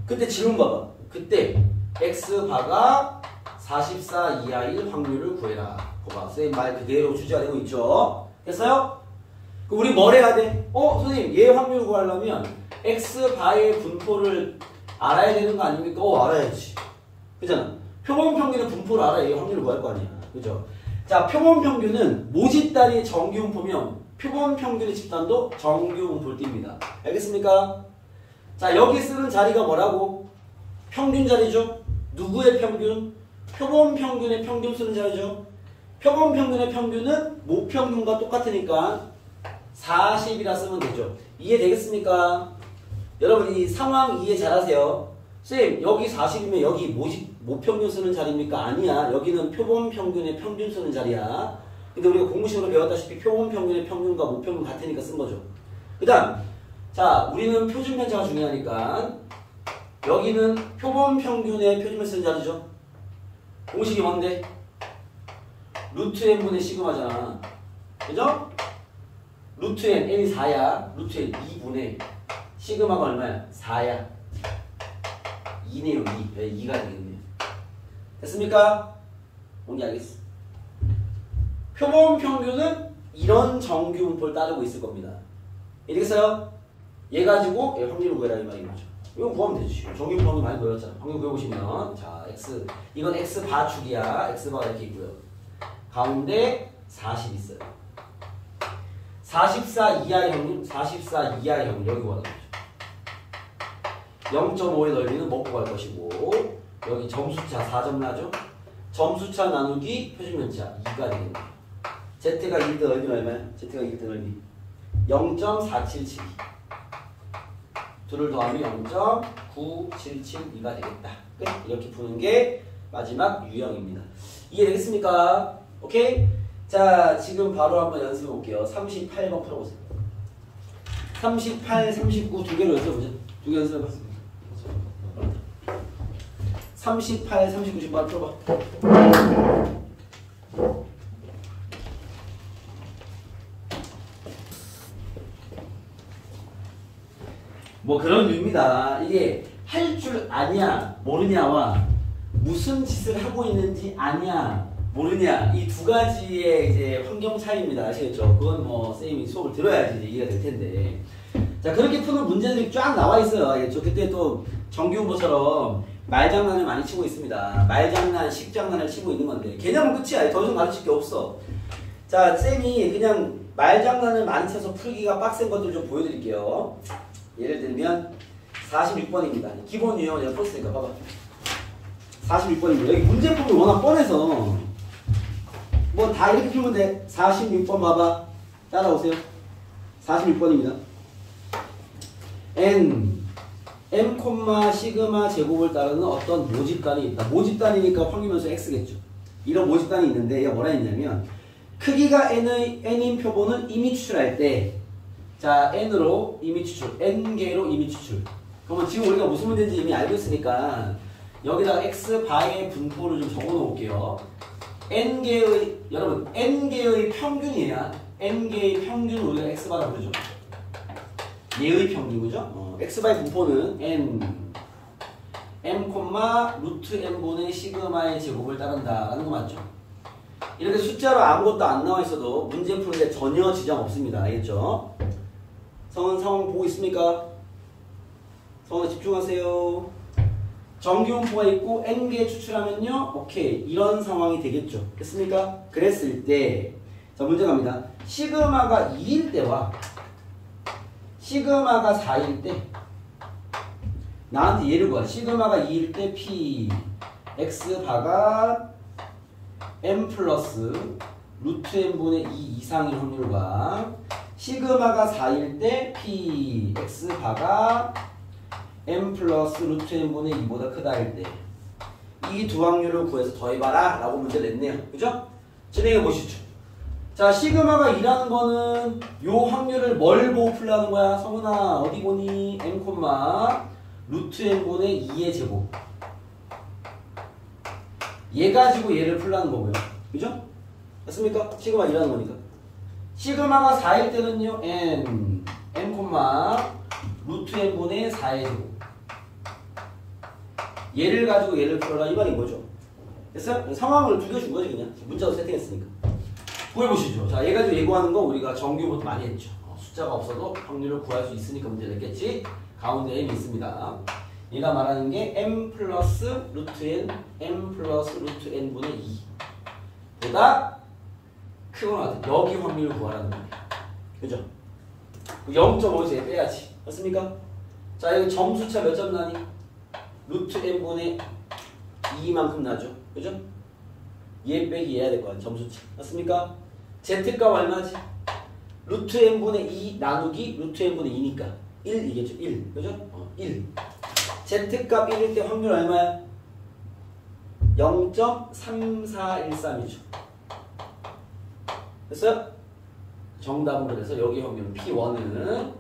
그때 질문 봐봐. 그때 x바가 44 이하일 확률을 구해라. 봐봐. 선생님 말 그대로 주제가 되고 있죠? 됐어요? 그럼 우리 뭘 해야 돼? 선생님 얘 확률 구하려면 x바의 분포를 알아야 되는 거 아닙니까? 알아야지. 그잖아. 표본 평균의 분포를 알아야 얘 확률을 구할 거 아니야. 그죠? 자, 표본 평균은 모집단이 정규분포면 표본 평균의 집단도 정규분포를 띱니다. 알겠습니까? 자, 여기 쓰는 자리가 뭐라고? 평균 자리죠? 누구의 평균? 표본 평균의 평균 쓰는 자리죠? 표본 평균의 평균은 모평균과 똑같으니까 40이라 쓰면 되죠. 이해되겠습니까? 여러분 이 상황 이해 잘하세요. 쌤 여기 40이면 여기 모평균 쓰는 자리입니까? 아니야. 여기는 표본 평균의 평균 쓰는 자리야. 근데 우리가 공식으로 배웠다시피 표본 평균의 평균과 모평균 같으니까 쓴 거죠. 그 다음 자 우리는 표준 편차가 중요하니까 여기는 표본 평균의 표준을 쓰는 자리죠. 공식이 뭔데? 루트 n분의 시그마잖아. 그죠? 루트 n, n이 4야. 루트 n 2분의 시그마가 얼마야? 4야. 2네요, 2. 2가 되겠네요. 됐습니까? 뭔지 알겠어? 표본 평균은 이런 정규 분포를 따르고 있을 겁니다. 이해되겠어요? 얘 가지고 얘 확률을 구해라 이 말인 거죠. 이거 구하면 되지. 정규 분포 많이 보였잖아. 확률 구해보시면 자 x 이건 x 바축이야. x 바가 이렇게 있고요. 가운데 40 있어요. 44 이하의 확률, 44 이하의 확률 여기 구하는 거죠. 0.5의 넓이는 먹고 갈 것이고 여기 점수차 4점 나죠? 점수차 나누기 표준면차 2가 되겠네요. Z가 1등 넓이는 얼마야? Z가 1등 넓이 0.4772 둘을 더하면 0.9772가 되겠다. 끝. 이렇게 푸는 게 마지막 유형입니다. 이해되겠습니까? 오케이? 자, 지금 바로 한번 연습해 볼게요. 38번 풀어보세요. 38, 39 두 개로 연습해보자. 두 개 연습해봐. 38, 39 지금 바로 풀어봐. 뭐 그런 류입니다. 이게 할 줄 아냐 모르냐와 무슨 짓을 하고 있는지 아냐 모르냐 이 두 가지의 이제 환경 차이입니다. 아시겠죠? 그건 뭐 쌤이 수업을 들어야지 이제 이해가 될 텐데. 자, 그렇게 푸는 문제들이 쫙 나와 있어요. 알겠죠? 그때 또 정규분포처럼 말장난을 많이 치고 있습니다. 말장난, 식장난을 치고 있는 건데 개념은 끝이야. 더 이상 가르칠 게 없어. 자, 쌤이 그냥 말장난을 많이 쳐서 풀기가 빡센 것들 좀 보여드릴게요. 예를 들면 46번입니다. 기본 유형을 내가 풀었으니까 봐봐. 46번입니다. 여기 문제풀이 워낙 뻔해서 뭐 다 이렇게 풀면 돼. 46번 봐봐. 따라오세요. 46번입니다. n m, 시그마 제곱을 따르는 어떤 모집단이 있다. 모집단이니까 확률면수 x겠죠. 이런 모집단이 있는데 얘가 뭐라 했냐면 크기가 n인 표본은 이미 추출할 때 자, n으로 이미 추출, n개로 이미 추출. 그러면 지금 우리가 무슨 문제인지 이미 알고 있으니까 여기다가 x바의 분포를 좀 적어 놓을게요. n개의, 여러분, n개의 평균이야. n개의 평균을 우리가 x바라 부르죠. 얘의 평균, 그죠? x바의 분포는 n, m, 루트 n분의 시그마의 제곱을 따른다. 라는 거 맞죠? 이렇게 숫자로 아무것도 안 나와 있어도 문제 푸는데 전혀 지장 없습니다. 알겠죠? 성은 상황 보고 있습니까? 성은아 집중하세요. 정규분포가 있고 n개 추출하면요. 오케이. 이런 상황이 되겠죠. 됐습니까? 그랬을 때 자, 문제 갑니다. 시그마가 2일 때와 시그마가 4일 때 나한테 얘를 구하. 시그마가 2일 때 p x바가 m 플러스 루트 n분의 2 이상의 확률과 시그마가 4일 때 p x바가 m 플러스 루트 n분의 2보다 크다 할 때 이 두 확률을 구해서 더해봐라 라고 문제를 냈네요. 그죠? 진행해 보시죠. 자, 시그마가 2라는 거는 요 확률을 뭘 보고 풀라는 거야? 성훈아 어디 보니? m, 루트 n분의 2의 제곱 얘 가지고 얘를 풀라는 거고요. 그죠? 됐습니까? 시그마 2라는 거니까. 시그마가 4일 때는요. n, 루트 n분의 4의 제곱 얘를 가지고 얘를 풀어라 이 말인 거죠. 됐어요? 상황을 죽여준 거지 그냥. 문자도 세팅했으니까. 구해보시죠. 자, 얘 가지고 예고하는 거 우리가 정규부터 많이 했죠. 숫자가 없어도 확률을 구할 수 있으니까 문제 냈겠지. 가운데 m이 있습니다. 얘가 말하는 게 m 플러스 루트 n, m 플러스 루트 n분의 2 보다 크거나 같은 여기 확률을 구하라는 거예요. 그죠? 0.5에서 얘 빼야지. 맞습니까? 자, 여기 점수차 몇 점 나니? 루트 n분의 2만큼 나죠. 그죠? 얘 빼기 해야 될 거 아니야. 점수차. 맞습니까? z값 얼마지? 루트 n분의 2 나누기 루트 n분의 2니까 1이겠죠. 1. 그죠? 1. z값 1일 때 확률 얼마야? 0.3413이죠. 됐어요? 정답은 그래서 여기 확률은 P1은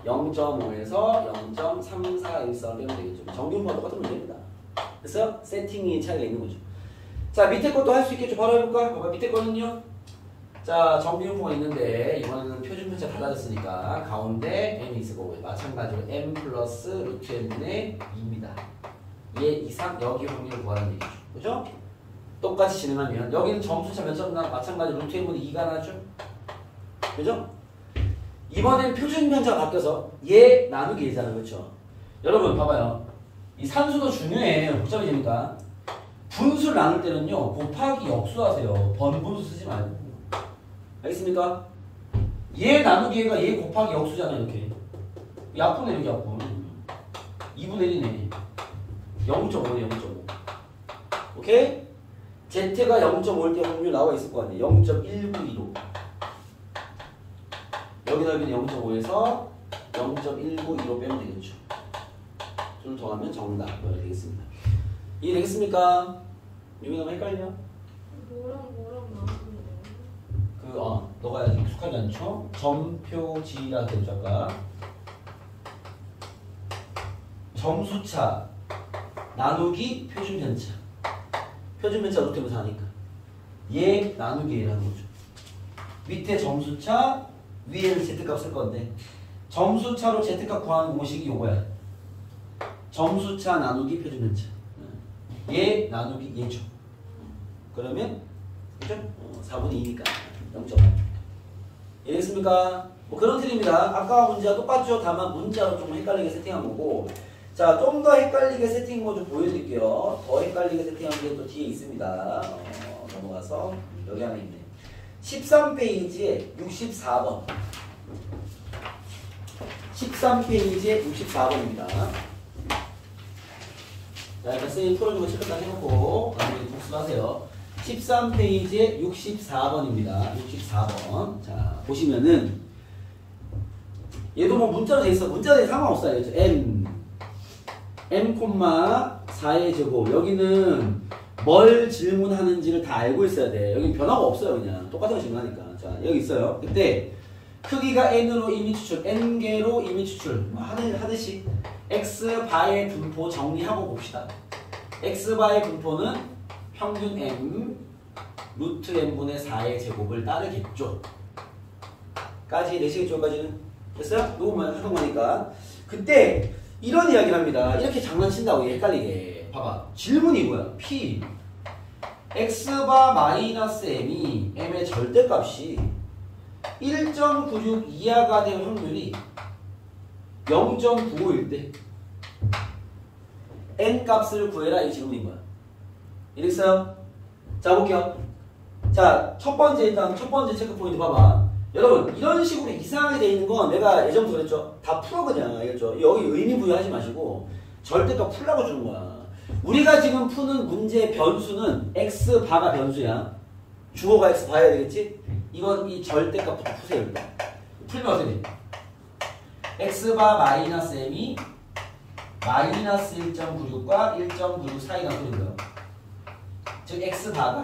0.5에서 0.3414 빼면 되겠죠. 정규분포가 똑같은 문제입니다. 그래서 세팅이 차이가 있는 거죠. 자, 밑에 것도 할 수 있겠죠. 바로 해볼까? 봐봐, 밑에 거는요. 자, 정규분포가 있는데 이번에는 표준편차 달라졌으니까 가운데 m이 있을 거고요. 마찬가지로 m 플러스 루트 m분의 2입니다. 얘 이상 여기 확률을 구하라는 얘기죠. 그죠? 똑같이 진행하면 여기는 점수차 몇 점 나? 마찬가지로 루트 m분의 2가 나죠? 그죠? 이번엔 표준편차가 바뀌어서 얘 나누기 1이잖아요. 그렇죠? 여러분 봐봐요. 이 산수도 중요해. 복잡해지니까. 분수를 나눌 때는요. 곱하기 역수하세요. 번분수 쓰지 말고. 알겠습니까? 얘 나누기 얘가 얘 곱하기 역수잖아. 이렇게. 약분해 이렇게 약분. 2분의 1이네. 0.5네 0.5. 오케이? Z가 0.5일 때 확률 나와 있을 거 아니에요. 0.192로. 여기다 여기는 0.5에서 0.192로 빼면 되겠죠. 좀 더하면 정답. 이렇게 되겠습니다. 이해되겠습니까? 여기 너무 헷갈려? 뭐랑 나누는 너가 아직 익숙하지 않죠? 점표지라 되죠, 아까. 점수차 나누기 표준편차. 표준편차 루트 해서 하니까. 얘 나누기 얘라는 거죠. 밑에 점수차, 위에는 Z값 쓸 건데 점수차로 Z값 구하는 공식이 요거야. 점수차 나누기 표준편차. 얘 나누기 얘죠. 그러면 그죠? 4분의 2니까 0.5. 이해됐습니까? 뭐 그런 틀입니다. 아까 문제와 똑같죠? 다만 문자로 좀 헷갈리게 세팅한 거고. 자, 좀 더 헷갈리게 세팅한 거 좀 보여드릴게요. 더 헷갈리게 세팅한 게 또 뒤에 있습니다. 넘어가서 여기 하나 있네. 13페이지에 64번. 13페이지에 64번입니다. 자, 일단 선생님 풀어준 거 체크까지 해놓고 나중에 복습하세요. 13페이지에 64번입니다. 64번. 자, 보시면은 얘도 뭐 문자로 돼 있어. 문자로 돼 상관없어요. 알겠죠? m, 4의 제곱. 여기는 뭘 질문하는지를 다 알고 있어야 돼. 여기 변화가 없어요. 그냥 똑같은 거 질문하니까. 자, 여기 있어요. 그때 크기가 n으로 이미 추출, n개로 이미 추출. 뭐 하듯이 x바의 분포 정리하고 봅시다. x바의 분포는 평균 m 루트 m분의 4의 제곱을 따르겠죠. 까지 내시겠죠? 까지는 됐어요? 요거만 하는 거니까. 그때 이런 이야기를 합니다. 이렇게 장난친다고 헷갈리게. 봐봐. 질문이 뭐야? p x바 마이너스 m이 m의 절대값이 1.96 이하가 될 확률이 0.95일 때 n 값을 구해라. 이 질문인 거야. 이랬어요? 자, 볼게요. 자, 첫 번째 체크 포인트 봐봐. 여러분, 이런 식으로 이상하게 돼 있는 건 내가 예전부터 그랬죠? 다 풀어 그냥. 알겠죠? 여기 의미 부여하지 마시고 절대값 풀라고 주는 거야. 우리가 지금 푸는 문제의 변수는 x바가 변수야. 주어가 x바야 되겠지? 이건 이 절대값부터 푸세요. 일단. 풀면 어떻게 돼? x바 마이너스 m이 마이너스 1.96과 1.96 사이가 소리인 거예요. 즉 x바가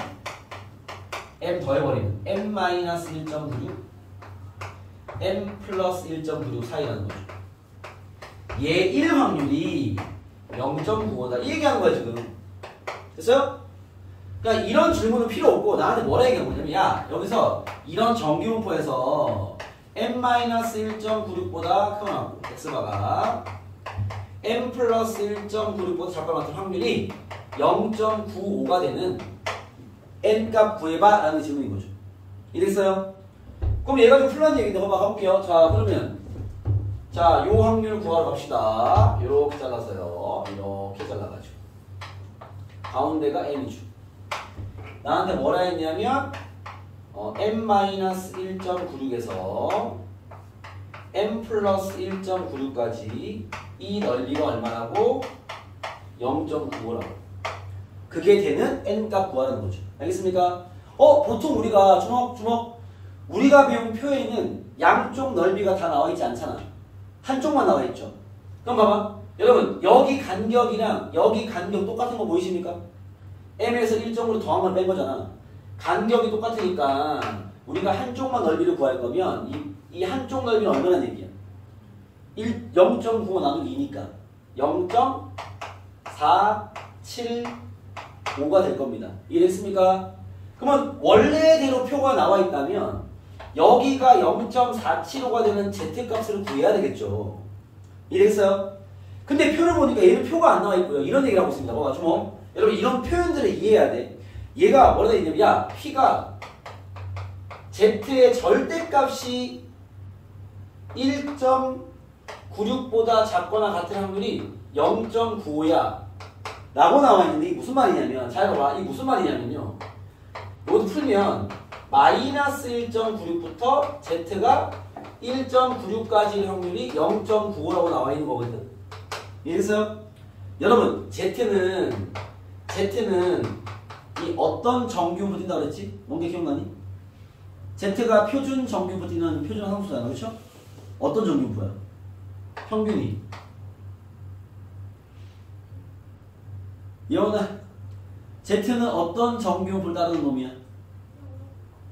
m 더해버리면 m 마이너스 1.96 m 플러스 1.96 사이라는 거죠. 얘 1 확률이 0.95다. 이 얘기하는 거야 지금. 됐어요? 그러니까 이런 질문은 필요 없고 나한테 뭐라 얘기한 거냐면 야 여기서 이런 정규분포에서 m-1.96보다 크거나 x바가 m 플러스 1.96보다 작거나 같은 확률이 0.95가 되는 n값 구해봐 라는 질문인 거죠. 이랬어요? 그럼 얘가 좀 풀라는 얘기인데 한번 가볼게요. 자, 그러면 자, 요 확률 구하러 갑시다. 요렇게 잘라서요. 이렇게 잘라가지고 가운데가 m이죠. 나한테 뭐라 했냐면 m-1.96에서 m 플러스 1.96까지 이 넓이가 얼마라고? 0.95라고. 그게 되는 n값 구하라는 거죠. 알겠습니까? 보통 우리가 주먹 우리가 배운 표에는 양쪽 넓이가 다 나와 있지 않잖아. 한쪽만 나와 있죠. 그럼 봐봐. 여러분 여기 간격이랑 여기 간격 똑같은 거 보이십니까? m에서 1.5로 더한 걸 뺀 거잖아. 간격이 똑같으니까 우리가 한쪽만 넓이를 구할 거면 이 한쪽 넓이는 얼마나 얘기야? 0.95 나누기 2니까 0.475가 될 겁니다. 이해됐습니까? 그러면 원래대로 표가 나와 있다면 여기가 0.475가 되는 z값을 구해야 되겠죠. 이해됐어요? 근데 표를 보니까 얘는 표가 안 나와 있고요. 이런 얘기를 하고 있습니다. 뭐가 주모? 여러분 이런 표현들을 이해해야 돼. 얘가 뭐라 돼 있냐면 야 p가 z의 절대값이 1.96보다 작거나 같은 확률이 0.95야 라고 나와 있는데 이게 무슨 말이냐면 잘 봐봐. 이게 무슨 말이냐면요. 이것도 풀면 마이너스 1.96부터 z가 1.96까지의 확률이 0.95라고 나와 있는 거거든. 이해했어요? 여러분 z는 이 어떤 정규 버틴다고 그랬지? 뭔게 기억나니? z가 표준 정규 버티는 표준 함수잖아. 그렇죠? 어떤 정규부야? 평균이. 예원아, z는 어떤 정규를 따르는 놈이야?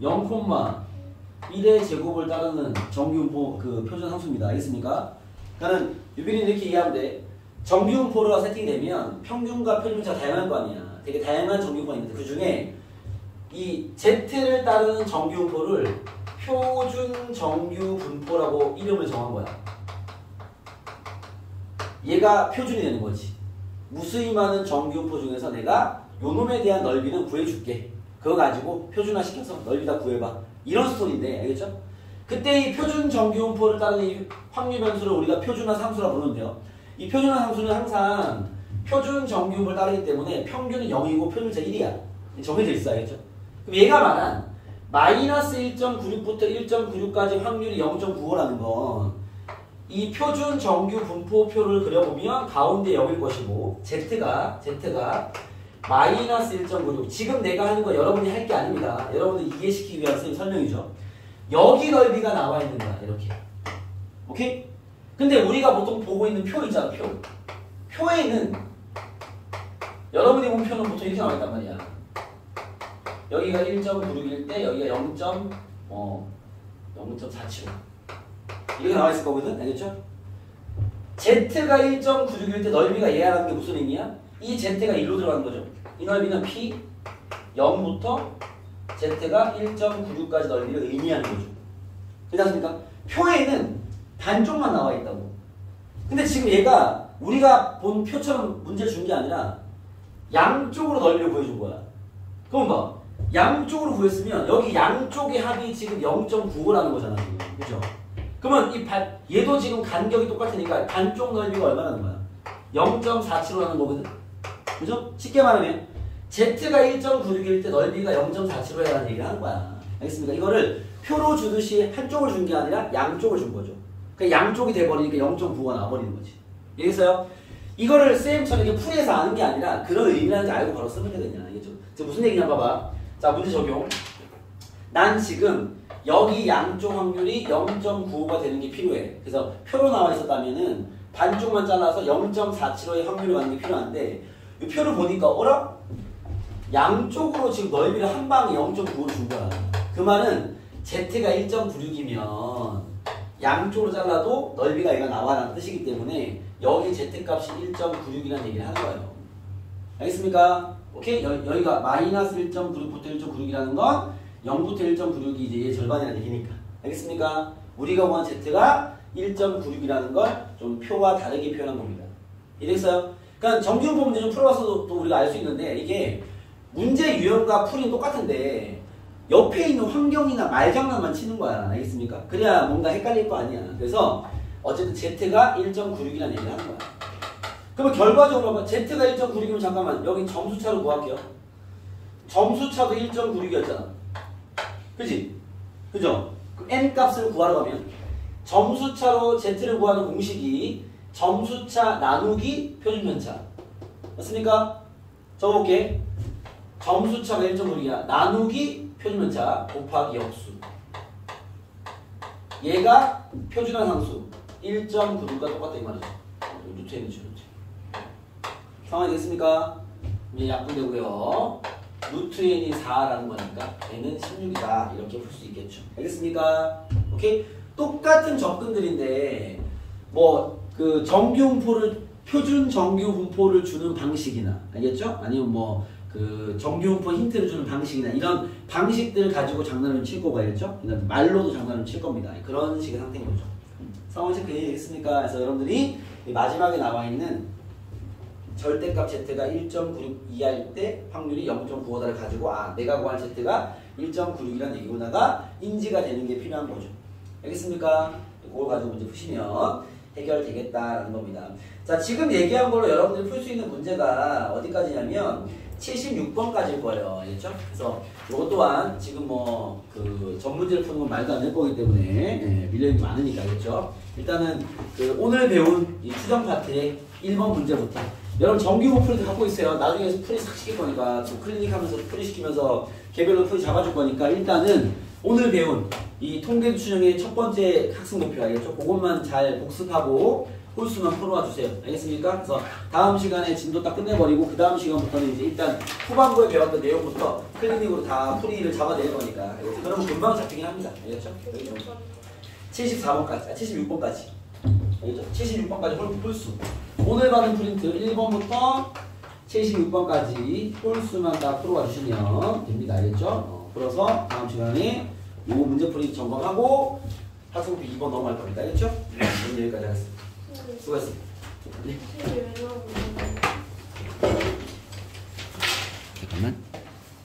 0,1의 제곱을 따르는 정규분포 그 표준 함수입니다. 알겠습니까? 그러니까 유빈이는 이렇게 이해하면 돼. 정규분포가 세팅되면 평균과 표준차가 다양할 거 아니야. 되게 다양한 정규분포가 있는데 그 중에 이 z를 따르는 정규분포를 표준 정규분포라고 이름을 정한 거야. 얘가 표준이 되는 거지. 무수히 많은 정규분포 중에서 내가 요 놈에 대한 넓이는 구해줄게. 그거 가지고 표준화시켜서 넓이 다 구해봐. 이런 스토리인데 알겠죠? 그때 이 표준 정규분포를 따르는 이 확률 변수를 우리가 표준화 상수라 부르는데요. 이 표준화 상수는 항상 표준 정규분포를 따르기 때문에 평균은 0이고 표준차 1이야. 정해져 있어. 알겠죠? 그럼 얘가 말한 마이너스 1.96부터 1.96까지 확률이 0.95라는 건 이 표준 정규 분포표를 그려보면 가운데 0일 것이고 z가 마이너스 1.96 지금 내가 하는 거 여러분이 할 게 아닙니다. 여러분을 이해시키기 위한 설명이죠. 여기 넓이가 나와 있는 거야. 이렇게. 오케이? 근데 우리가 보통 보고 있는 표 있잖아. 표에는 여러분이 본 표는 보통 이렇게 나와 있단 말이야. 여기가 1.96일 때 여기가 0.475 이렇게 나와 있을 거거든. 알겠죠? z가 1.96일 때 넓이가 얘라는 게 무슨 의미야? 이 z가 1로 들어가는 거죠. 이 넓이는 p 0부터 z가 1.96까지 넓이를 의미하는 거죠. 괜찮습니까? 표에는 반쪽만 나와 있다고. 근데 지금 얘가 우리가 본 표처럼 문제를 준 게 아니라 양쪽으로 넓이를 구해준 거야. 그럼 봐. 양쪽으로 구했으면 여기 양쪽의 합이 지금 0.95라는 거잖아. 지금. 그죠? 그러면 얘도 지금 간격이 똑같으니까 반쪽 넓이가 얼마나 나는 거야? 0.47라는 거거든. 그죠? 쉽게 말하면 z가 1.96일 때 넓이가 0.47라는 얘기를 하는 거야. 알겠습니까? 이거를 표로 주듯이 한쪽을 준 게 아니라 양쪽을 준 거죠. 그러니까 양쪽이 돼버리니까 0.95가 나와버리는 거지. 알겠어요? 이거를 쌤처럼 이렇게 풀이해서 아는 게 아니라 그런 의미라는 게 알고 바로 쓰면 되겠냐. 알겠죠? 무슨 얘기냐 봐봐. 자, 문제 적용. 난 지금 여기 양쪽 확률이 0.95가 되는 게 필요해. 그래서 표로 나와 있었다면은 반쪽만 잘라서 0.475의 확률을 갖는 게 필요한데 이 표를 보니까 어라? 양쪽으로 지금 넓이를 한 방에 0.95를 준 거야. 그 말은 z가 1.96이면 양쪽으로 잘라도 넓이가 얘가 나와라는 뜻이기 때문에 여기 z값이 1.96이라는 얘기를 하는 거예요. 알겠습니까? 오케이? 여기가 마이너스 1.96부터 1.96이라는 건 0부터 1.96이 이제 얘 절반이라는 얘기니까. 알겠습니까? 우리가 원한 z가 1.96이라는 걸 좀 표와 다르게 표현한 겁니다. 이랬어요? 그러니까 정규분포 문제 좀 풀어봐서도 또 우리가 알 수 있는데 이게 문제 유형과 풀이는 똑같은데 옆에 있는 환경이나 말장난만 치는 거야. 알겠습니까? 그래야 뭔가 헷갈릴 거 아니야. 그래서 어쨌든 z가 1.96이라는 얘기를 하는 거야. 그러면 결과적으로 봐봐. z가 1.96이면 잠깐만 여기 점수차로 구할게요. 점수차도 1.96이었잖아. 그지? 그죠? 그 n 값을 구하러 가면 점수차로 z를 구하는 공식이 점수차 나누기 표준편차. 맞습니까? 적어볼게. 점수차가 1.96이야. 나누기 표준편차 곱하기 역수. 얘가 표준화 상수 1.96과 똑같다 이 말이죠. 루트 n이죠. 상황이 됐습니까? 이제 약분되고요. 루트 n이 4라는 거니까 n은 16이다 이렇게 풀 수 있겠죠. 알겠습니까? 오케이? 똑같은 접근들인데 뭐 그 정규 분포를 표준 정규 분포를 주는 방식이나 알겠죠? 아니면 뭐 그 정규 분포 힌트를 주는 방식이나 이런 방식들을 가지고 장난을 칠 거고 알겠죠? 그다음에 말로도 장난을 칠 겁니다. 그런 식의 상태인 거죠. 상황 체크 이해되겠습니까? 그래서 여러분들이 이 마지막에 나와 있는 절대값 z가 1.96 이하일 때 확률이 0.95다를 가지고 내가 구할 z가 1.96이라는 얘기보다가 인지가 되는 게 필요한 거죠. 알겠습니까? 그걸 가지고 문제 푸시면 해결되겠다라는 겁니다. 자, 지금 얘기한 걸로 여러분들이 풀 수 있는 문제가 어디까지냐면 76번까지일 거예요. 알겠죠? 그래서 이것 또한 지금 뭐 그 전문제를 푸는 건 말도 안 될 거기 때문에 밀려있는 게 많으니까 알겠죠? 일단은 그 오늘 배운 이 추정 파트의 1번 문제부터 여러분 정규 풀이도 갖고 있어요. 나중에 풀이 싹 시킬 거니까 또 클리닉 하면서 풀이 시키면서 개별로 풀이 잡아줄 거니까 일단은 오늘 배운 이 통계 추정의 첫 번째 학습 목표 알겠죠? 그것만 잘 복습하고 홀수만 풀어와 주세요. 알겠습니까? 그래서 다음 시간에 진도 딱 끝내버리고 그 다음 시간부터는 이제 일단 후반부에 배웠던 내용부터 클리닉으로 다 풀이를 잡아낼 거니까 그러면 금방 잡히긴 합니다. 알겠죠? 74번까지, 76번까지. 알겠죠? 76번까지 홀수. 오늘 받은 프린트 1번부터 76번까지 홀수만 다 풀어와 주시면 됩니다. 알겠죠? 풀어서 다음 시간에 이 문제풀이 점검하고 학습 목표 2번 넘어갈 겁니다. 알겠죠? 오늘 여기까지 하겠습니다. 수고했습니다. 네. 왜 나오는 잠깐만.